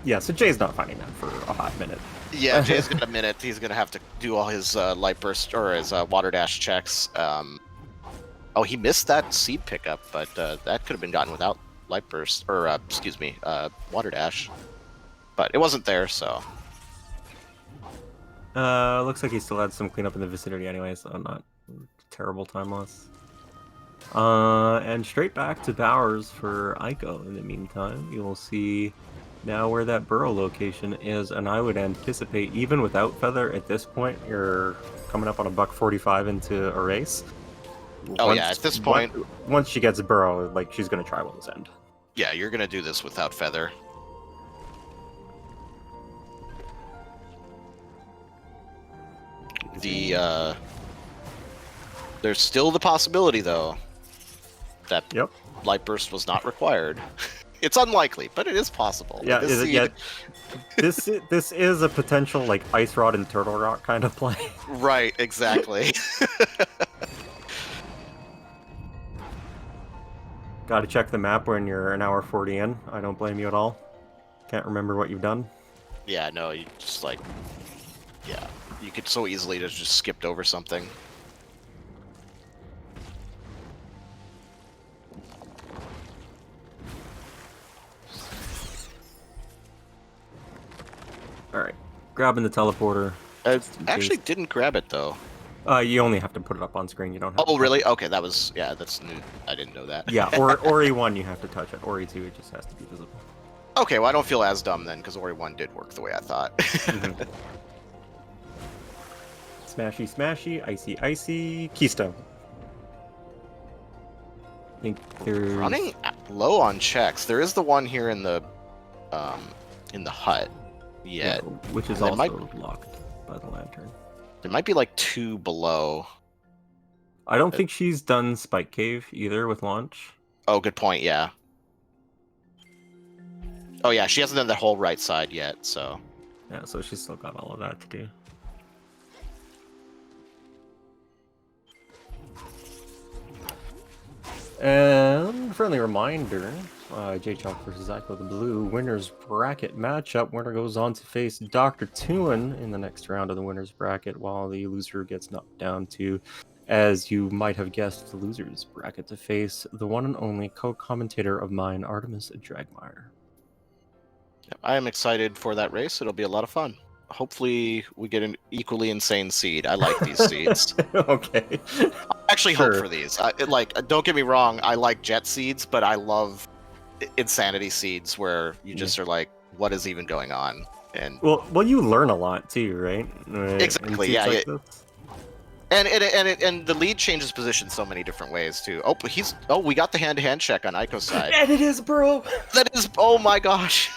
Yeah, so Jay's not finding that for a hot minute. Yeah, Jay's got a minute. He's gonna have to do all his light burst or his water dash checks. Oh, he missed that seed pickup, but that could have been gotten without light burst or excuse me, water dash. But it wasn't there, so. Looks like he still had some cleanup in the vicinity anyway, so not terrible time loss. And straight back to Bowers for Aiko. In the meantime, you will see now where that burrow location is, and I would anticipate, even without Feather, at this point, you're coming up on a $145 into a race. Oh yeah, at this point... Once she gets a burrow, like, she's going to try Will's End. Yeah, you're going to do this without Feather. There's still the possibility, though, that Light Burst was not required. It's unlikely, but it is possible. Yeah, this is a potential like Ice Rod and Turtle Rock kind of play. Right, exactly. Got to check the map when you're an hour 40 in. I don't blame you at all. Can't remember what you've done. Yeah, no, you just like, yeah, you could so easily have just skipped over something. Alright, grabbing the teleporter. I actually didn't grab it, though. You only have to put it up on screen, you don't have to really? Okay, that was, yeah, that's new. I didn't know that. Yeah, or Ori 1 you have to touch it. Ori 2 it just has to be visible. Okay, well I don't feel as dumb then, because Ori 1 did work the way I thought. Mm-hmm. Smashy, smashy, icy, icy, keystone. I think there's... Running low on checks. There is the one here in the hut. Yeah, which is also locked by the lantern. There might be like 2 below. I don't think she's done Spike Cave either with launch. Oh, good point, yeah. Oh yeah, she hasn't done the whole right side yet, so... Yeah, so she's still got all of that to do. And friendly reminder, Jaychalke versus Eikotheblue winners bracket matchup. Winner goes on to face Dr. Tuin in the next round of the winners bracket, while the loser gets knocked down to, as you might have guessed, the losers bracket to face the one and only co-commentator of mine, Artemis Dragmire. I am excited for that race. It'll be a lot of fun. Hopefully we get an equally insane seed. I like these seeds. Okay. I actually hope for these. Don't get me wrong, I like jet seeds, but I love insanity seeds where you just are like, what is even going on? And well, you learn a lot too, right? Exactly. Yeah. Like and the lead changes position so many different ways too. Oh, we got the hand-to-hand check on Aiko's side. And it is, bro. That is. Oh my gosh.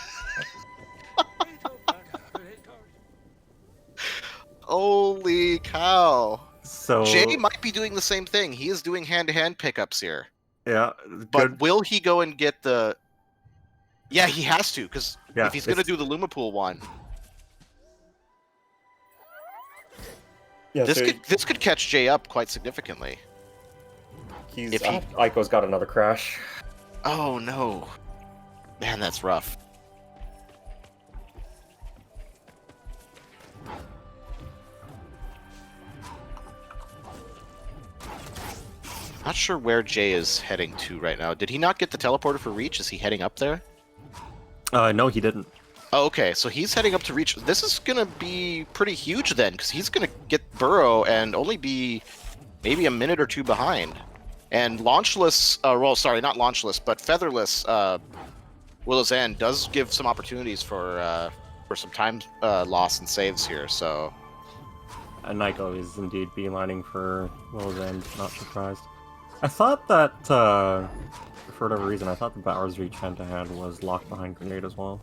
Holy cow. So Jay might be doing the same thing. He is doing hand-to-hand pickups here. Yeah. But will he go and get the... Yeah, he has to, because if he's going to do the Lumapool one... Yeah, this could catch Jay up quite significantly. Aiko's got another crash. Oh, no. Man, that's rough. Not sure where Jay is heading to right now. Did he not get the teleporter for Reach? Is he heading up there? No, he didn't. Oh, okay, so he's heading up to Reach. This is going to be pretty huge then, because he's going to get Burrow and only be maybe a minute or two behind. And launchless, well, sorry, not launchless, but featherless Willow's End does give some opportunities for some time loss and saves here, so... Naiko is indeed beelining for Willow's End, not surprised. I thought that, for whatever reason, I thought the Bowers Reach hand-to-hand was locked behind Grenade as well.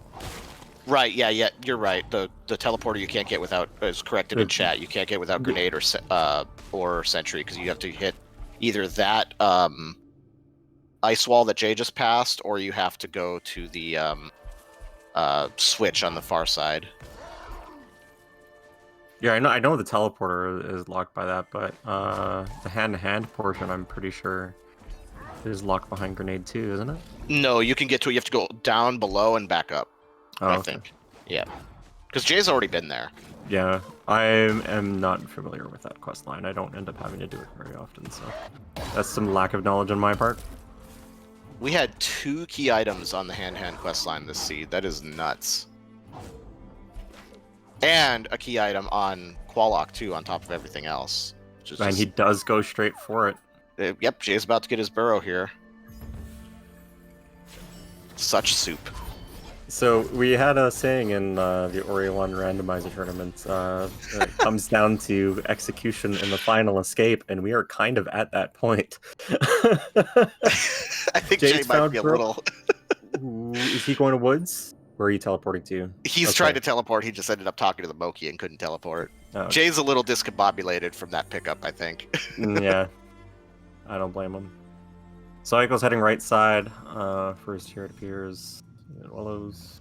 Right, yeah, you're right. The teleporter you can't get without, is corrected in chat, you can't get without Grenade or Sentry, because you have to hit either that ice wall that Jay just passed, or you have to go to the switch on the far side. Yeah, I know the teleporter is locked by that, but the hand-to-hand portion, I'm pretty sure, is locked behind Grenade too, isn't it? No, you can get to it. You have to go down, below, and back up, I think. Yeah. Because Jay's already been there. Yeah, I am not familiar with that quest line. I don't end up having to do it very often, so that's some lack of knowledge on my part. We had 2 key items on the hand-to-hand quest line this seed. That is nuts. And a key item on Qualock, too, on top of everything else. And he does go straight for it. Yep, Jay's about to get his burrow here. Such soup. So we had a saying in the Ori 1 randomizer tournament, it comes down to execution in the final escape, and we are kind of at that point. I think Jay might be a little... Is he going to woods? Where are you teleporting to? He's trying to teleport. He just ended up talking to the Moki and couldn't teleport. Oh, okay. Jay's a little discombobulated from that pickup, I think. Yeah. I don't blame him. So Aiko's heading right side. First here it appears. Willows.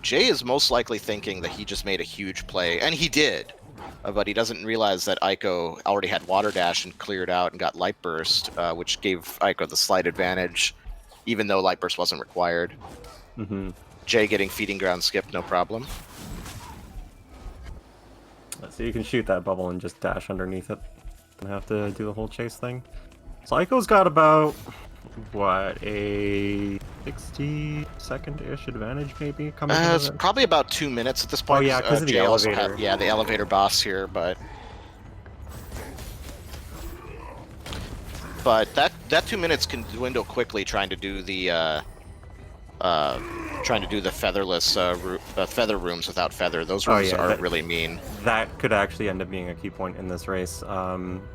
Jay is most likely thinking that he just made a huge play, and he did. But he doesn't realize that Aiko already had Water Dash and cleared out and got Light Burst, which gave Aiko the slight advantage, even though Light Burst wasn't required. Mm-hmm. Jay getting Feeding Ground skip, no problem. So you can shoot that bubble and just dash underneath it. Don't have to do the whole chase thing. So Aiko's got about, what, a 60-second-ish advantage, maybe? It's probably about 2 minutes at this point. Oh, yeah, because of the elevator. The elevator boss here, but that 2 minutes can dwindle quickly trying to do the featherless feather rooms without feather. Those rooms are really mean. That could actually end up being a key point in this race,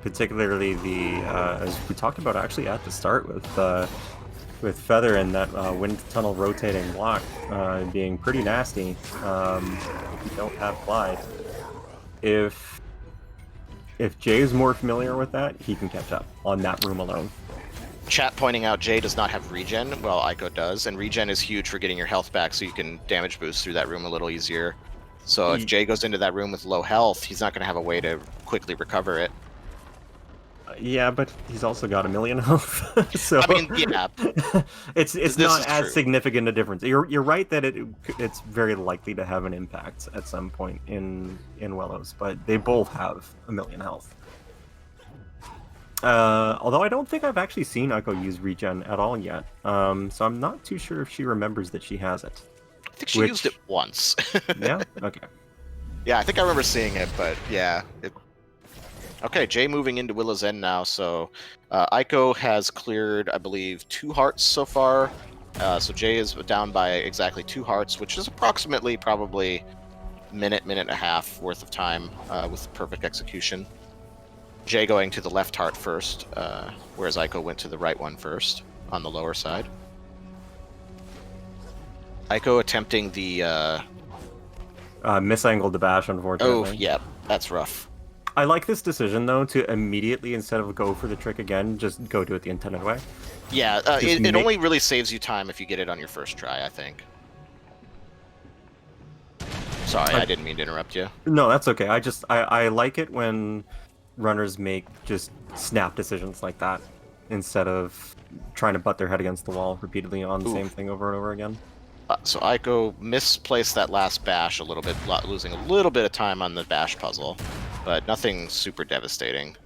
particularly the as we talked about actually at the start with feather and that wind tunnel rotating block being pretty nasty if you don't have glide. If Jay's more familiar with that, he can catch up on that room alone. Chat pointing out Jay does not have regen. Well, Aiko does, and regen is huge for getting your health back, so you can damage boost through that room a little easier. So if Jay goes into that room with low health, he's not going to have a way to quickly recover it. Yeah, but he's also got 1,000,000 health. So I mean, yeah, it's not as significant a difference. You're right that it's very likely to have an impact at some point in Willows, but they both have 1,000,000 health. Although I don't think I've actually seen Aiko use regen at all yet, so I'm not too sure if she remembers that she has it. I think she used it once. Yeah? Okay. Yeah, I think I remember seeing it, but yeah. Okay, Jay moving into Willow's End now, so Aiko has cleared, I believe, 2 hearts so far. So Jay is down by exactly 2 hearts, which is approximately probably minute and a half worth of time with perfect execution. Jay going to the left heart first, whereas Aiko went to the right one first, on the lower side. Aiko attempting the... misangled the bash, unfortunately. Oh, yeah, that's rough. I like this decision, though, to immediately, instead of go for the trick again, just go do it the intended way. Yeah, it only really saves you time if you get it on your first try, I think. Sorry, I didn't mean to interrupt you. No, that's okay. I like it when runners make just snap decisions like that instead of trying to butt their head against the wall repeatedly on the same thing over and over again. So Aiko misplaced that last bash a little bit, losing a little bit of time on the bash puzzle, but nothing super devastating.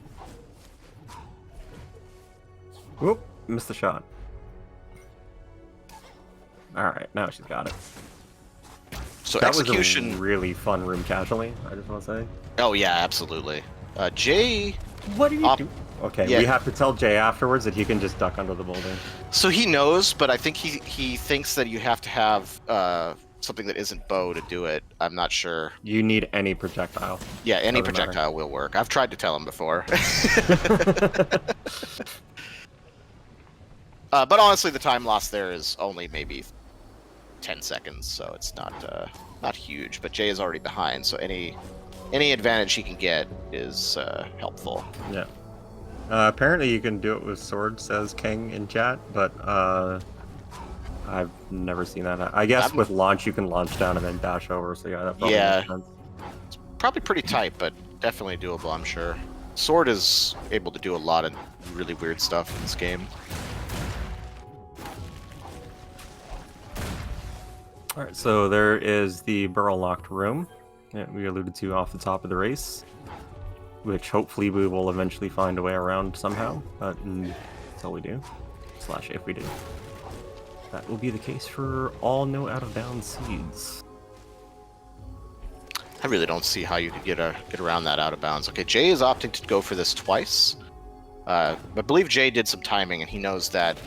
Whoop, missed the shot. Alright, now she's got it. So that execution was a really fun room casually, I just want to say. Oh yeah, absolutely. Jay... What do you do? Okay, yeah. we have to tell Jay afterwards that he can just duck under the building. So he knows, but I think he thinks that you have to have something that isn't bow to do it. I'm not sure. You need any projectile. Yeah, any Doesn't projectile will work. I've tried to tell him before. But honestly, the time lost there is only maybe 10 seconds, so it's not huge. But Jay is already behind, so any advantage he can get is helpful. Yeah. Apparently you can do it with swords, says King in chat, but I've never seen that. I guess with launch you can launch down and then dash over, so yeah, that probably makes sense. It's probably pretty tight, but definitely doable, I'm sure. Sword is able to do a lot of really weird stuff in this game. Alright, so there is the barrel-locked room that we alluded to off the top of the race, which hopefully we will eventually find a way around somehow, but until we do, / if we do. That will be the case for all no out-of-bounds seeds. I really don't see how you could get around that out of bounds. Okay, Jay is opting to go for this twice. I believe Jay did some timing, and he knows that.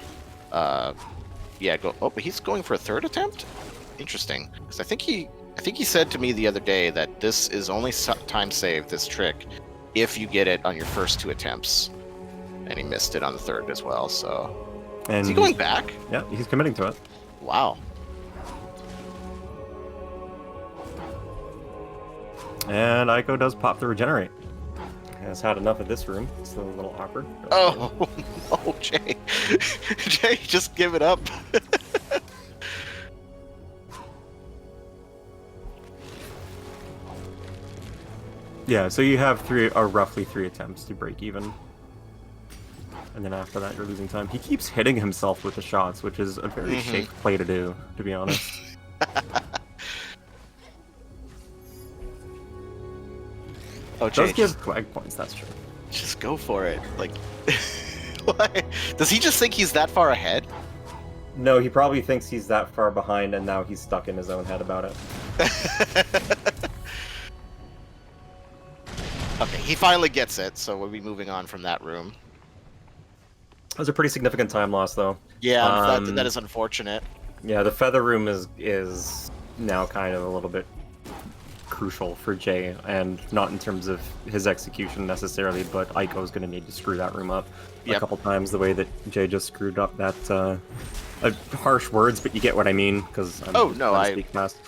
Yeah, go. Oh, but he's going for a third attempt. Interesting, because I think he said to me the other day that this is only time save, this trick, if you get it on your first 2 attempts, and he missed it on the third as well. So, and is he going back? Yeah, he's committing to it. Wow. And Aiko does pop the regenerate. Has had enough of this room. It's a little awkward. Oh, no, Jay. Jay, just give it up. Yeah, so you have roughly 3 attempts to break even. And then after that, you're losing time. He keeps hitting himself with the shots, which is a very safe play to do, to be honest. Oh, Jay, does give flag points, that's true. Just go for it. Like, why? Does he just think he's that far ahead? No, he probably thinks he's that far behind, and now he's stuck in his own head about it. Okay, he finally gets it, so we'll be moving on from that room. That was a pretty significant time loss, though. Yeah, that is unfortunate. Yeah, the feather room is now kind of a little bit crucial for Jay, and not in terms of his execution necessarily, but Aiko's going to need to screw that room up a couple times the way that Jay just screwed up that. Harsh words, but you get what I mean, because I speak fast.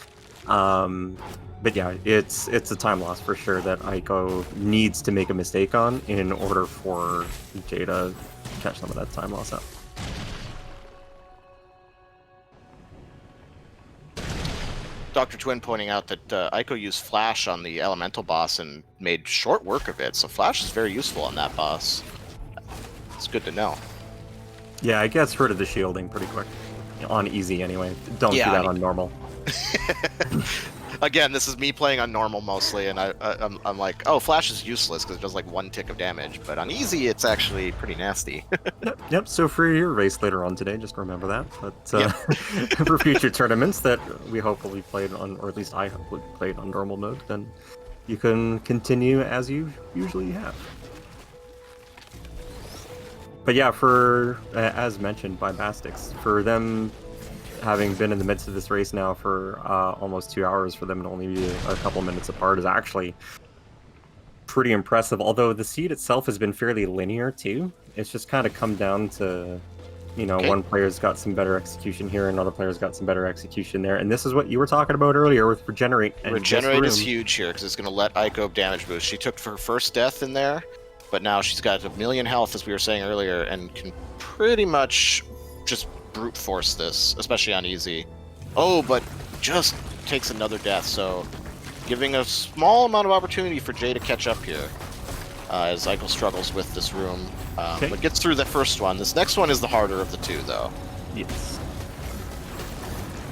But yeah, it's a time loss for sure that Aiko needs to make a mistake on in order for Jay to catch some of that time loss up. Dr. Twin pointing out that Aiko used Flash on the Elemental boss and made short work of it, so Flash is very useful on that boss. It's good to know. Yeah, it gets rid of the shielding pretty quick. On easy, anyway. Don't do that on normal. Again, this is me playing on normal mostly, and I'm like, oh, Flash is useless because it does like 1 tick of damage, but on easy, it's actually pretty nasty. Yep, so for your race later on today, just remember that. But for future tournaments that we hopefully played on, or at least I hopefully played on normal mode, then you can continue as you usually have. But yeah, for, as mentioned by Bastix, for them having been in the midst of this race now for almost 2 hours, for them to only be a couple minutes apart is actually pretty impressive. Although the seed itself has been fairly linear too. It's just kind of come down to, you know, one player's got some better execution here, and another player's got some better execution there. And this is what you were talking about earlier with Regenerate. And Regenerate is huge here because it's going to let Aiko damage boost. She took her first death in there, but now she's got 1,000,000 health, as we were saying earlier, and can pretty much just brute force this, especially on easy. Oh, but just takes another death, so giving a small amount of opportunity for Jay to catch up here as Aiko struggles with this room, but gets through the first one. This next one is the harder of the two, though. Yes.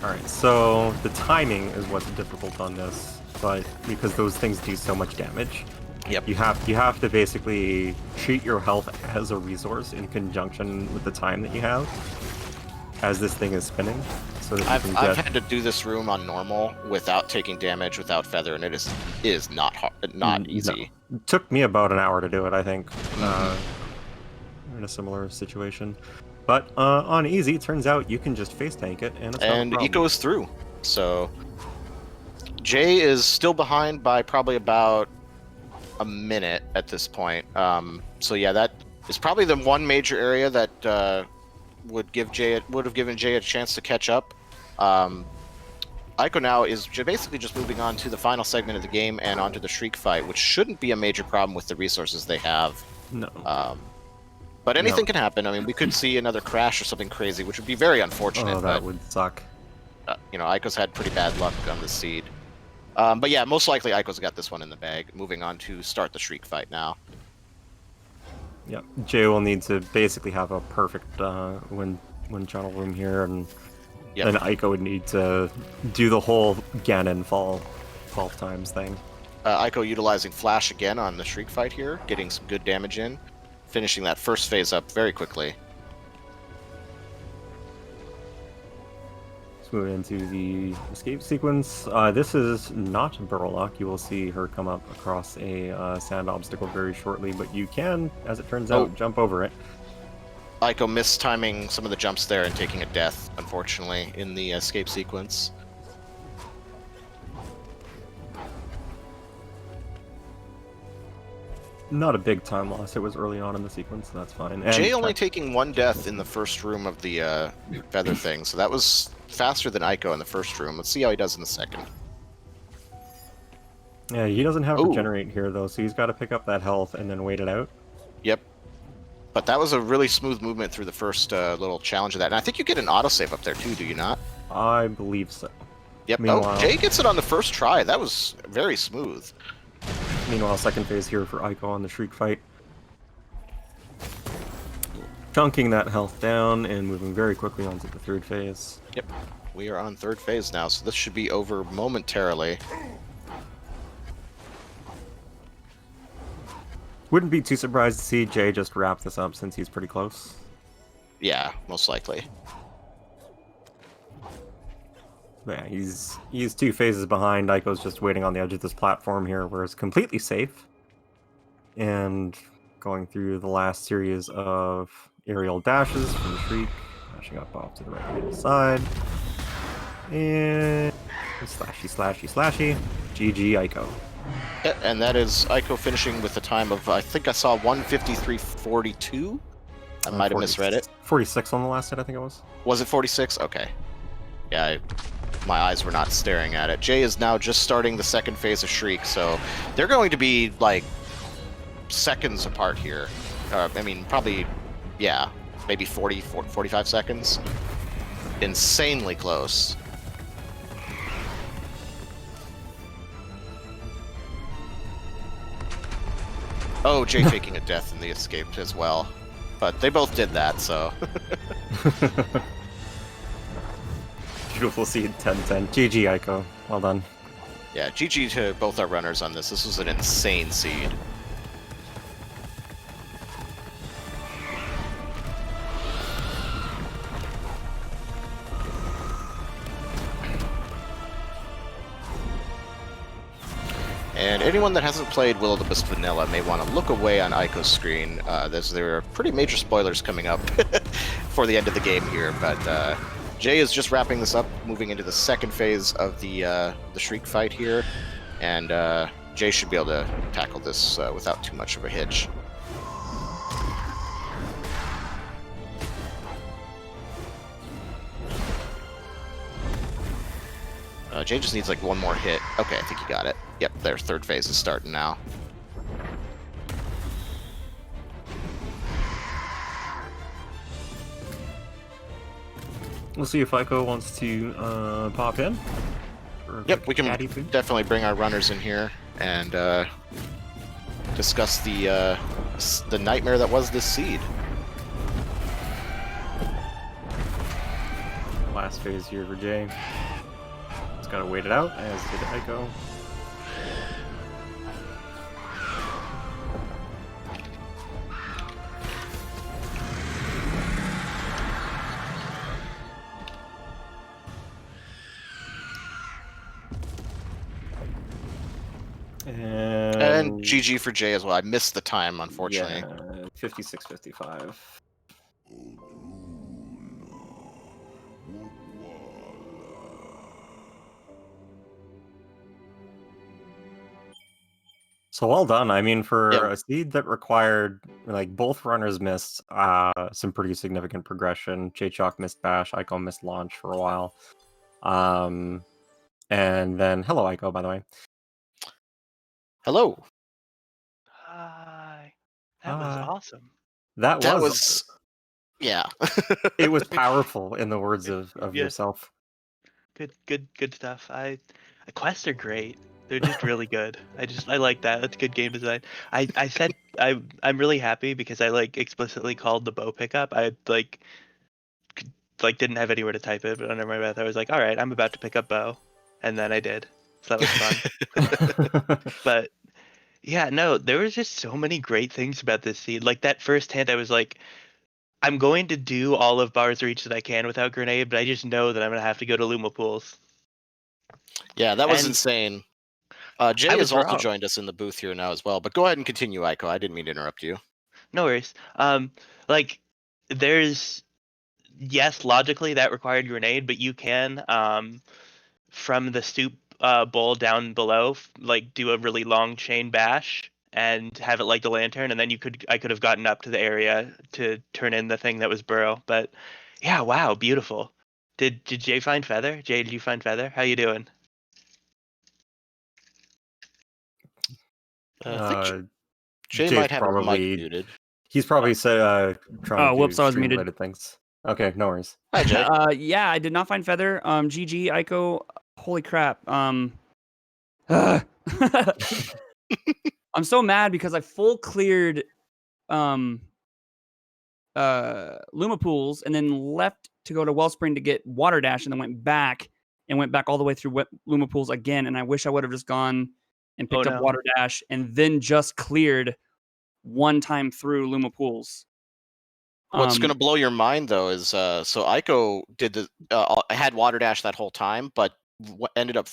Alright, so the timing is what's difficult on this, but because those things do so much damage, Yep. you have to basically treat your health as a resource in conjunction with the time that you have as this thing is spinning. So that you can I've get... had to do this room on normal without taking damage, without feather, and it is not hard, not easy. No. It took me about an hour to do it, I think, in a similar situation. But on easy, it turns out you can just face tank it, and it's not a problem. Eco is through. So Jay is still behind by probably about a minute at this point. So yeah, that is probably the one major area that would have given Jay a chance to catch up. Aiko now is basically just moving on to the final segment of the game and onto the Shriek fight, which shouldn't be a major problem with the resources they have. No. But anything can happen. I mean, we could see another crash or something crazy, which would be very unfortunate. Oh, that would suck. You know, Aiko's had pretty bad luck on this seed. But yeah, most likely Aiko's got this one in the bag. Moving on to start the Shriek fight now. Yeah, Jay will need to basically have a perfect win channel room here, and then Aiko would need to do the whole Ganon fall 12 times thing. Aiko utilizing Flash again on the Shriek fight here, getting some good damage in, finishing that first phase up very quickly. Let's move into the escape sequence. This is not Burlock. You will see her come up across a sand obstacle very shortly, but you can, as it turns out, jump over it. Aiko mistiming some of the jumps there and taking a death, unfortunately, in the escape sequence. Not a big time loss. It was early on in the sequence, so that's fine. And Jay only taking one death in the first room of the feather thing, so that was faster than Aiko in the first room. Let's see how he does in the second. Yeah, he doesn't have regenerate here, though, so he's got to pick up that health and then wait it out. Yep. But that was a really smooth movement through the first little challenge of that. And I think you get an autosave up there, too, do you not? I believe so. Yep. Oh, Jay gets it on the first try. That was very smooth. Meanwhile, second phase here for Aiko on the Shriek fight. Chunking that health down and moving very quickly onto the third phase. Yep. We are on third phase now, so this should be over momentarily. Wouldn't be too surprised to see Jay just wrap this up since he's pretty close. Yeah, most likely. Yeah, he's 2 phases behind. Aiko's just waiting on the edge of this platform here where it's completely safe. And going through the last series of aerial dashes from the Shriek, dashing up off to the right-hand side. And slashy, slashy, slashy. GG Aiko. Yeah, and that is Aiko finishing with a time of, I think I saw 1:53.42. I might have misread it. 46 on the last hit, I think it was. Was it 46? Okay. Yeah, my eyes were not staring at it. Jay is now just starting the second phase of Shriek, so they're going to be, like, seconds apart here. I mean, probably, yeah, maybe 45 seconds. Insanely close. Oh, Jay taking a death in the escape as well. But they both did that, so... Beautiful seed, 10-10. GG, Aiko. Well done. Yeah, GG to both our runners on this. This was an insane seed. And anyone that hasn't played Will-O-the-Wisp Vanilla may want to look away on Aiko's screen. There are pretty major spoilers coming up for the end of the game here, but Jay is just wrapping this up, moving into the second phase of the Shriek fight here, and Jay should be able to tackle this without too much of a hitch. Jay just needs like one more hit. Okay, I think he got it. Yep, their third phase is starting now. We'll see if Aiko wants to pop in. Yep, we can definitely bring our runners in here and discuss the nightmare that was this seed. last phase here for Jay. Just gotta wait it out, as did Eiko. And GG for Jay as well. I missed the time, unfortunately. Yeah, 56-55. So well done. I mean, for a seed that required, like, both runners missed some pretty significant progression. Jaychalke missed Bash, Eiko missed Launch for a while. And then, hello, Eiko, by the way. Hello. Hi. That was awesome. That was yeah. It was powerful, in the words of yourself. Good stuff. Quests are great. They're just really good. I like that. That's good game design. I said I'm really happy because I like explicitly called the bow pickup. I like didn't have anywhere to type it, but under my breath I was like, all right, I'm about to pick up bow, and then I did. So that was fun. But yeah, no, there was just so many great things about this seed. Like that first hand, I was like, I'm going to do all of Bar's Reach that I can without grenade, but I just know that I'm gonna have to go to Luma Pools. Yeah, that was insane. Jay has also joined us in the booth here now as well, but go ahead and continue, Eiko. I didn't mean to interrupt you. No worries. Like, there's, yes, logically that required grenade, but you can, from the stoop bowl down below, like, do a really long chain bash and have it like the lantern, and then I could have gotten up to the area to turn in the thing that was Burrow. But yeah, wow, beautiful. Did Jay find Feather? Jay, did you find Feather? How you doing? Jay might have a mic muted. He's probably trying to do stream-related things. Okay, no worries. Hi, Jay. Yeah, I did not find Feather. GG, Eiko. Holy crap. I'm so mad because I full cleared Luma Pools and then left to go to Wellspring to get Water Dash and then went back all the way through Luma Pools again. And I wish I would have just gone and picked up Water Dash and then just cleared one time through Luma Pools. What's going to blow your mind, though, is so Eiko did had Water Dash that whole time, but ended up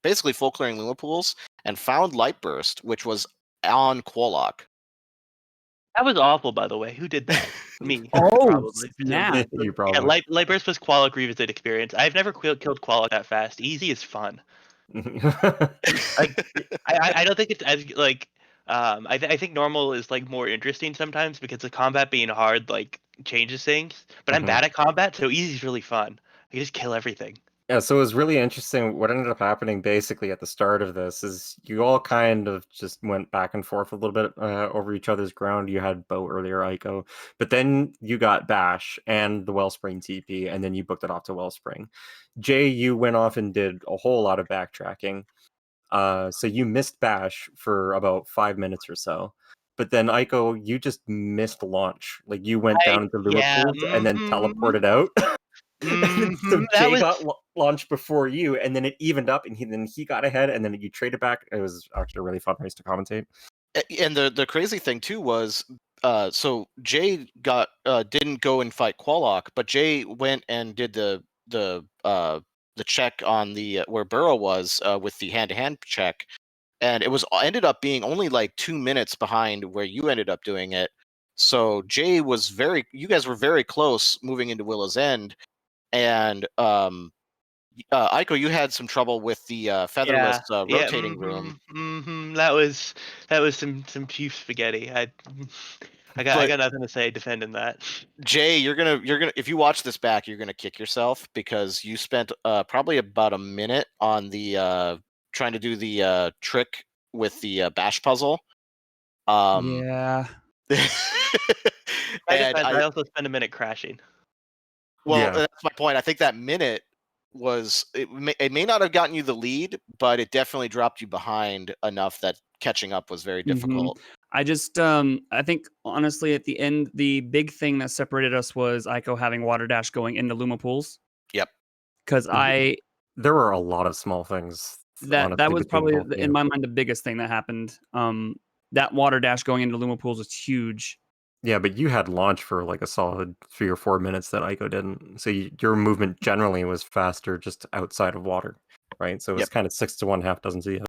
basically full clearing Luma Pools and found Light Burst, which was on Quolock. That was awful, by the way. Who did that? Me. Oh, probably. Snap. You probably. Yeah, Light Burst was Quolock Revisit experience. I've never killed Quolock that fast. Easy is fun. I don't think it's as like. I think normal is like more interesting sometimes because the combat being hard like changes things. But I'm bad at combat, so easy is really fun. I can just kill everything. Yeah, so it was really interesting. What ended up happening basically at the start of this is you all kind of just went back and forth a little bit over each other's ground. You had Bow earlier, Eiko, but then you got Bash and the Wellspring TP, and then you booked it off to Wellspring. Jay, you went off and did a whole lot of backtracking. So you missed Bash for about 5 minutes or so. But then, Eiko, you just missed Launch. Like, you went down to Luma Pools and then teleported out. So Jay got launched before you, and then it evened up, and then he got ahead, and then you traded back. It was actually a really fun race to commentate. And the crazy thing too was, so Jay didn't go and fight Quolock, but Jay went and did the check on the where Burrow was with the hand-to-hand check, and it ended up being only like 2 minutes behind where you ended up doing it. So Jay was you guys were very close moving into Willow's End. And Eiko, you had some trouble with the featherless rotating room. That was some chief spaghetti. I got nothing to say defending that. Jay, you're gonna if you watch this back, you're gonna kick yourself because you spent probably about a minute on the trying to do the trick with the bash puzzle. Yeah. And I also spent a minute crashing. Well, that's my point. I think that minute it may not have gotten you the lead, but it definitely dropped you behind enough that catching up was very difficult. I just I think honestly at the end the big thing that separated us was Eiko having Water Dash going into Luma Pools. Yep. because There were a lot of small things. that honestly, was between probably both of in you. my mind the biggest thing that happened. That water dash going into Luma pools was huge. Yeah, but you had launch for like a solid 3 or 4 minutes that Aiko didn't. So your movement generally was faster just outside of water, right? So it was Yep. kind of 6 to 1, half dozen to the other.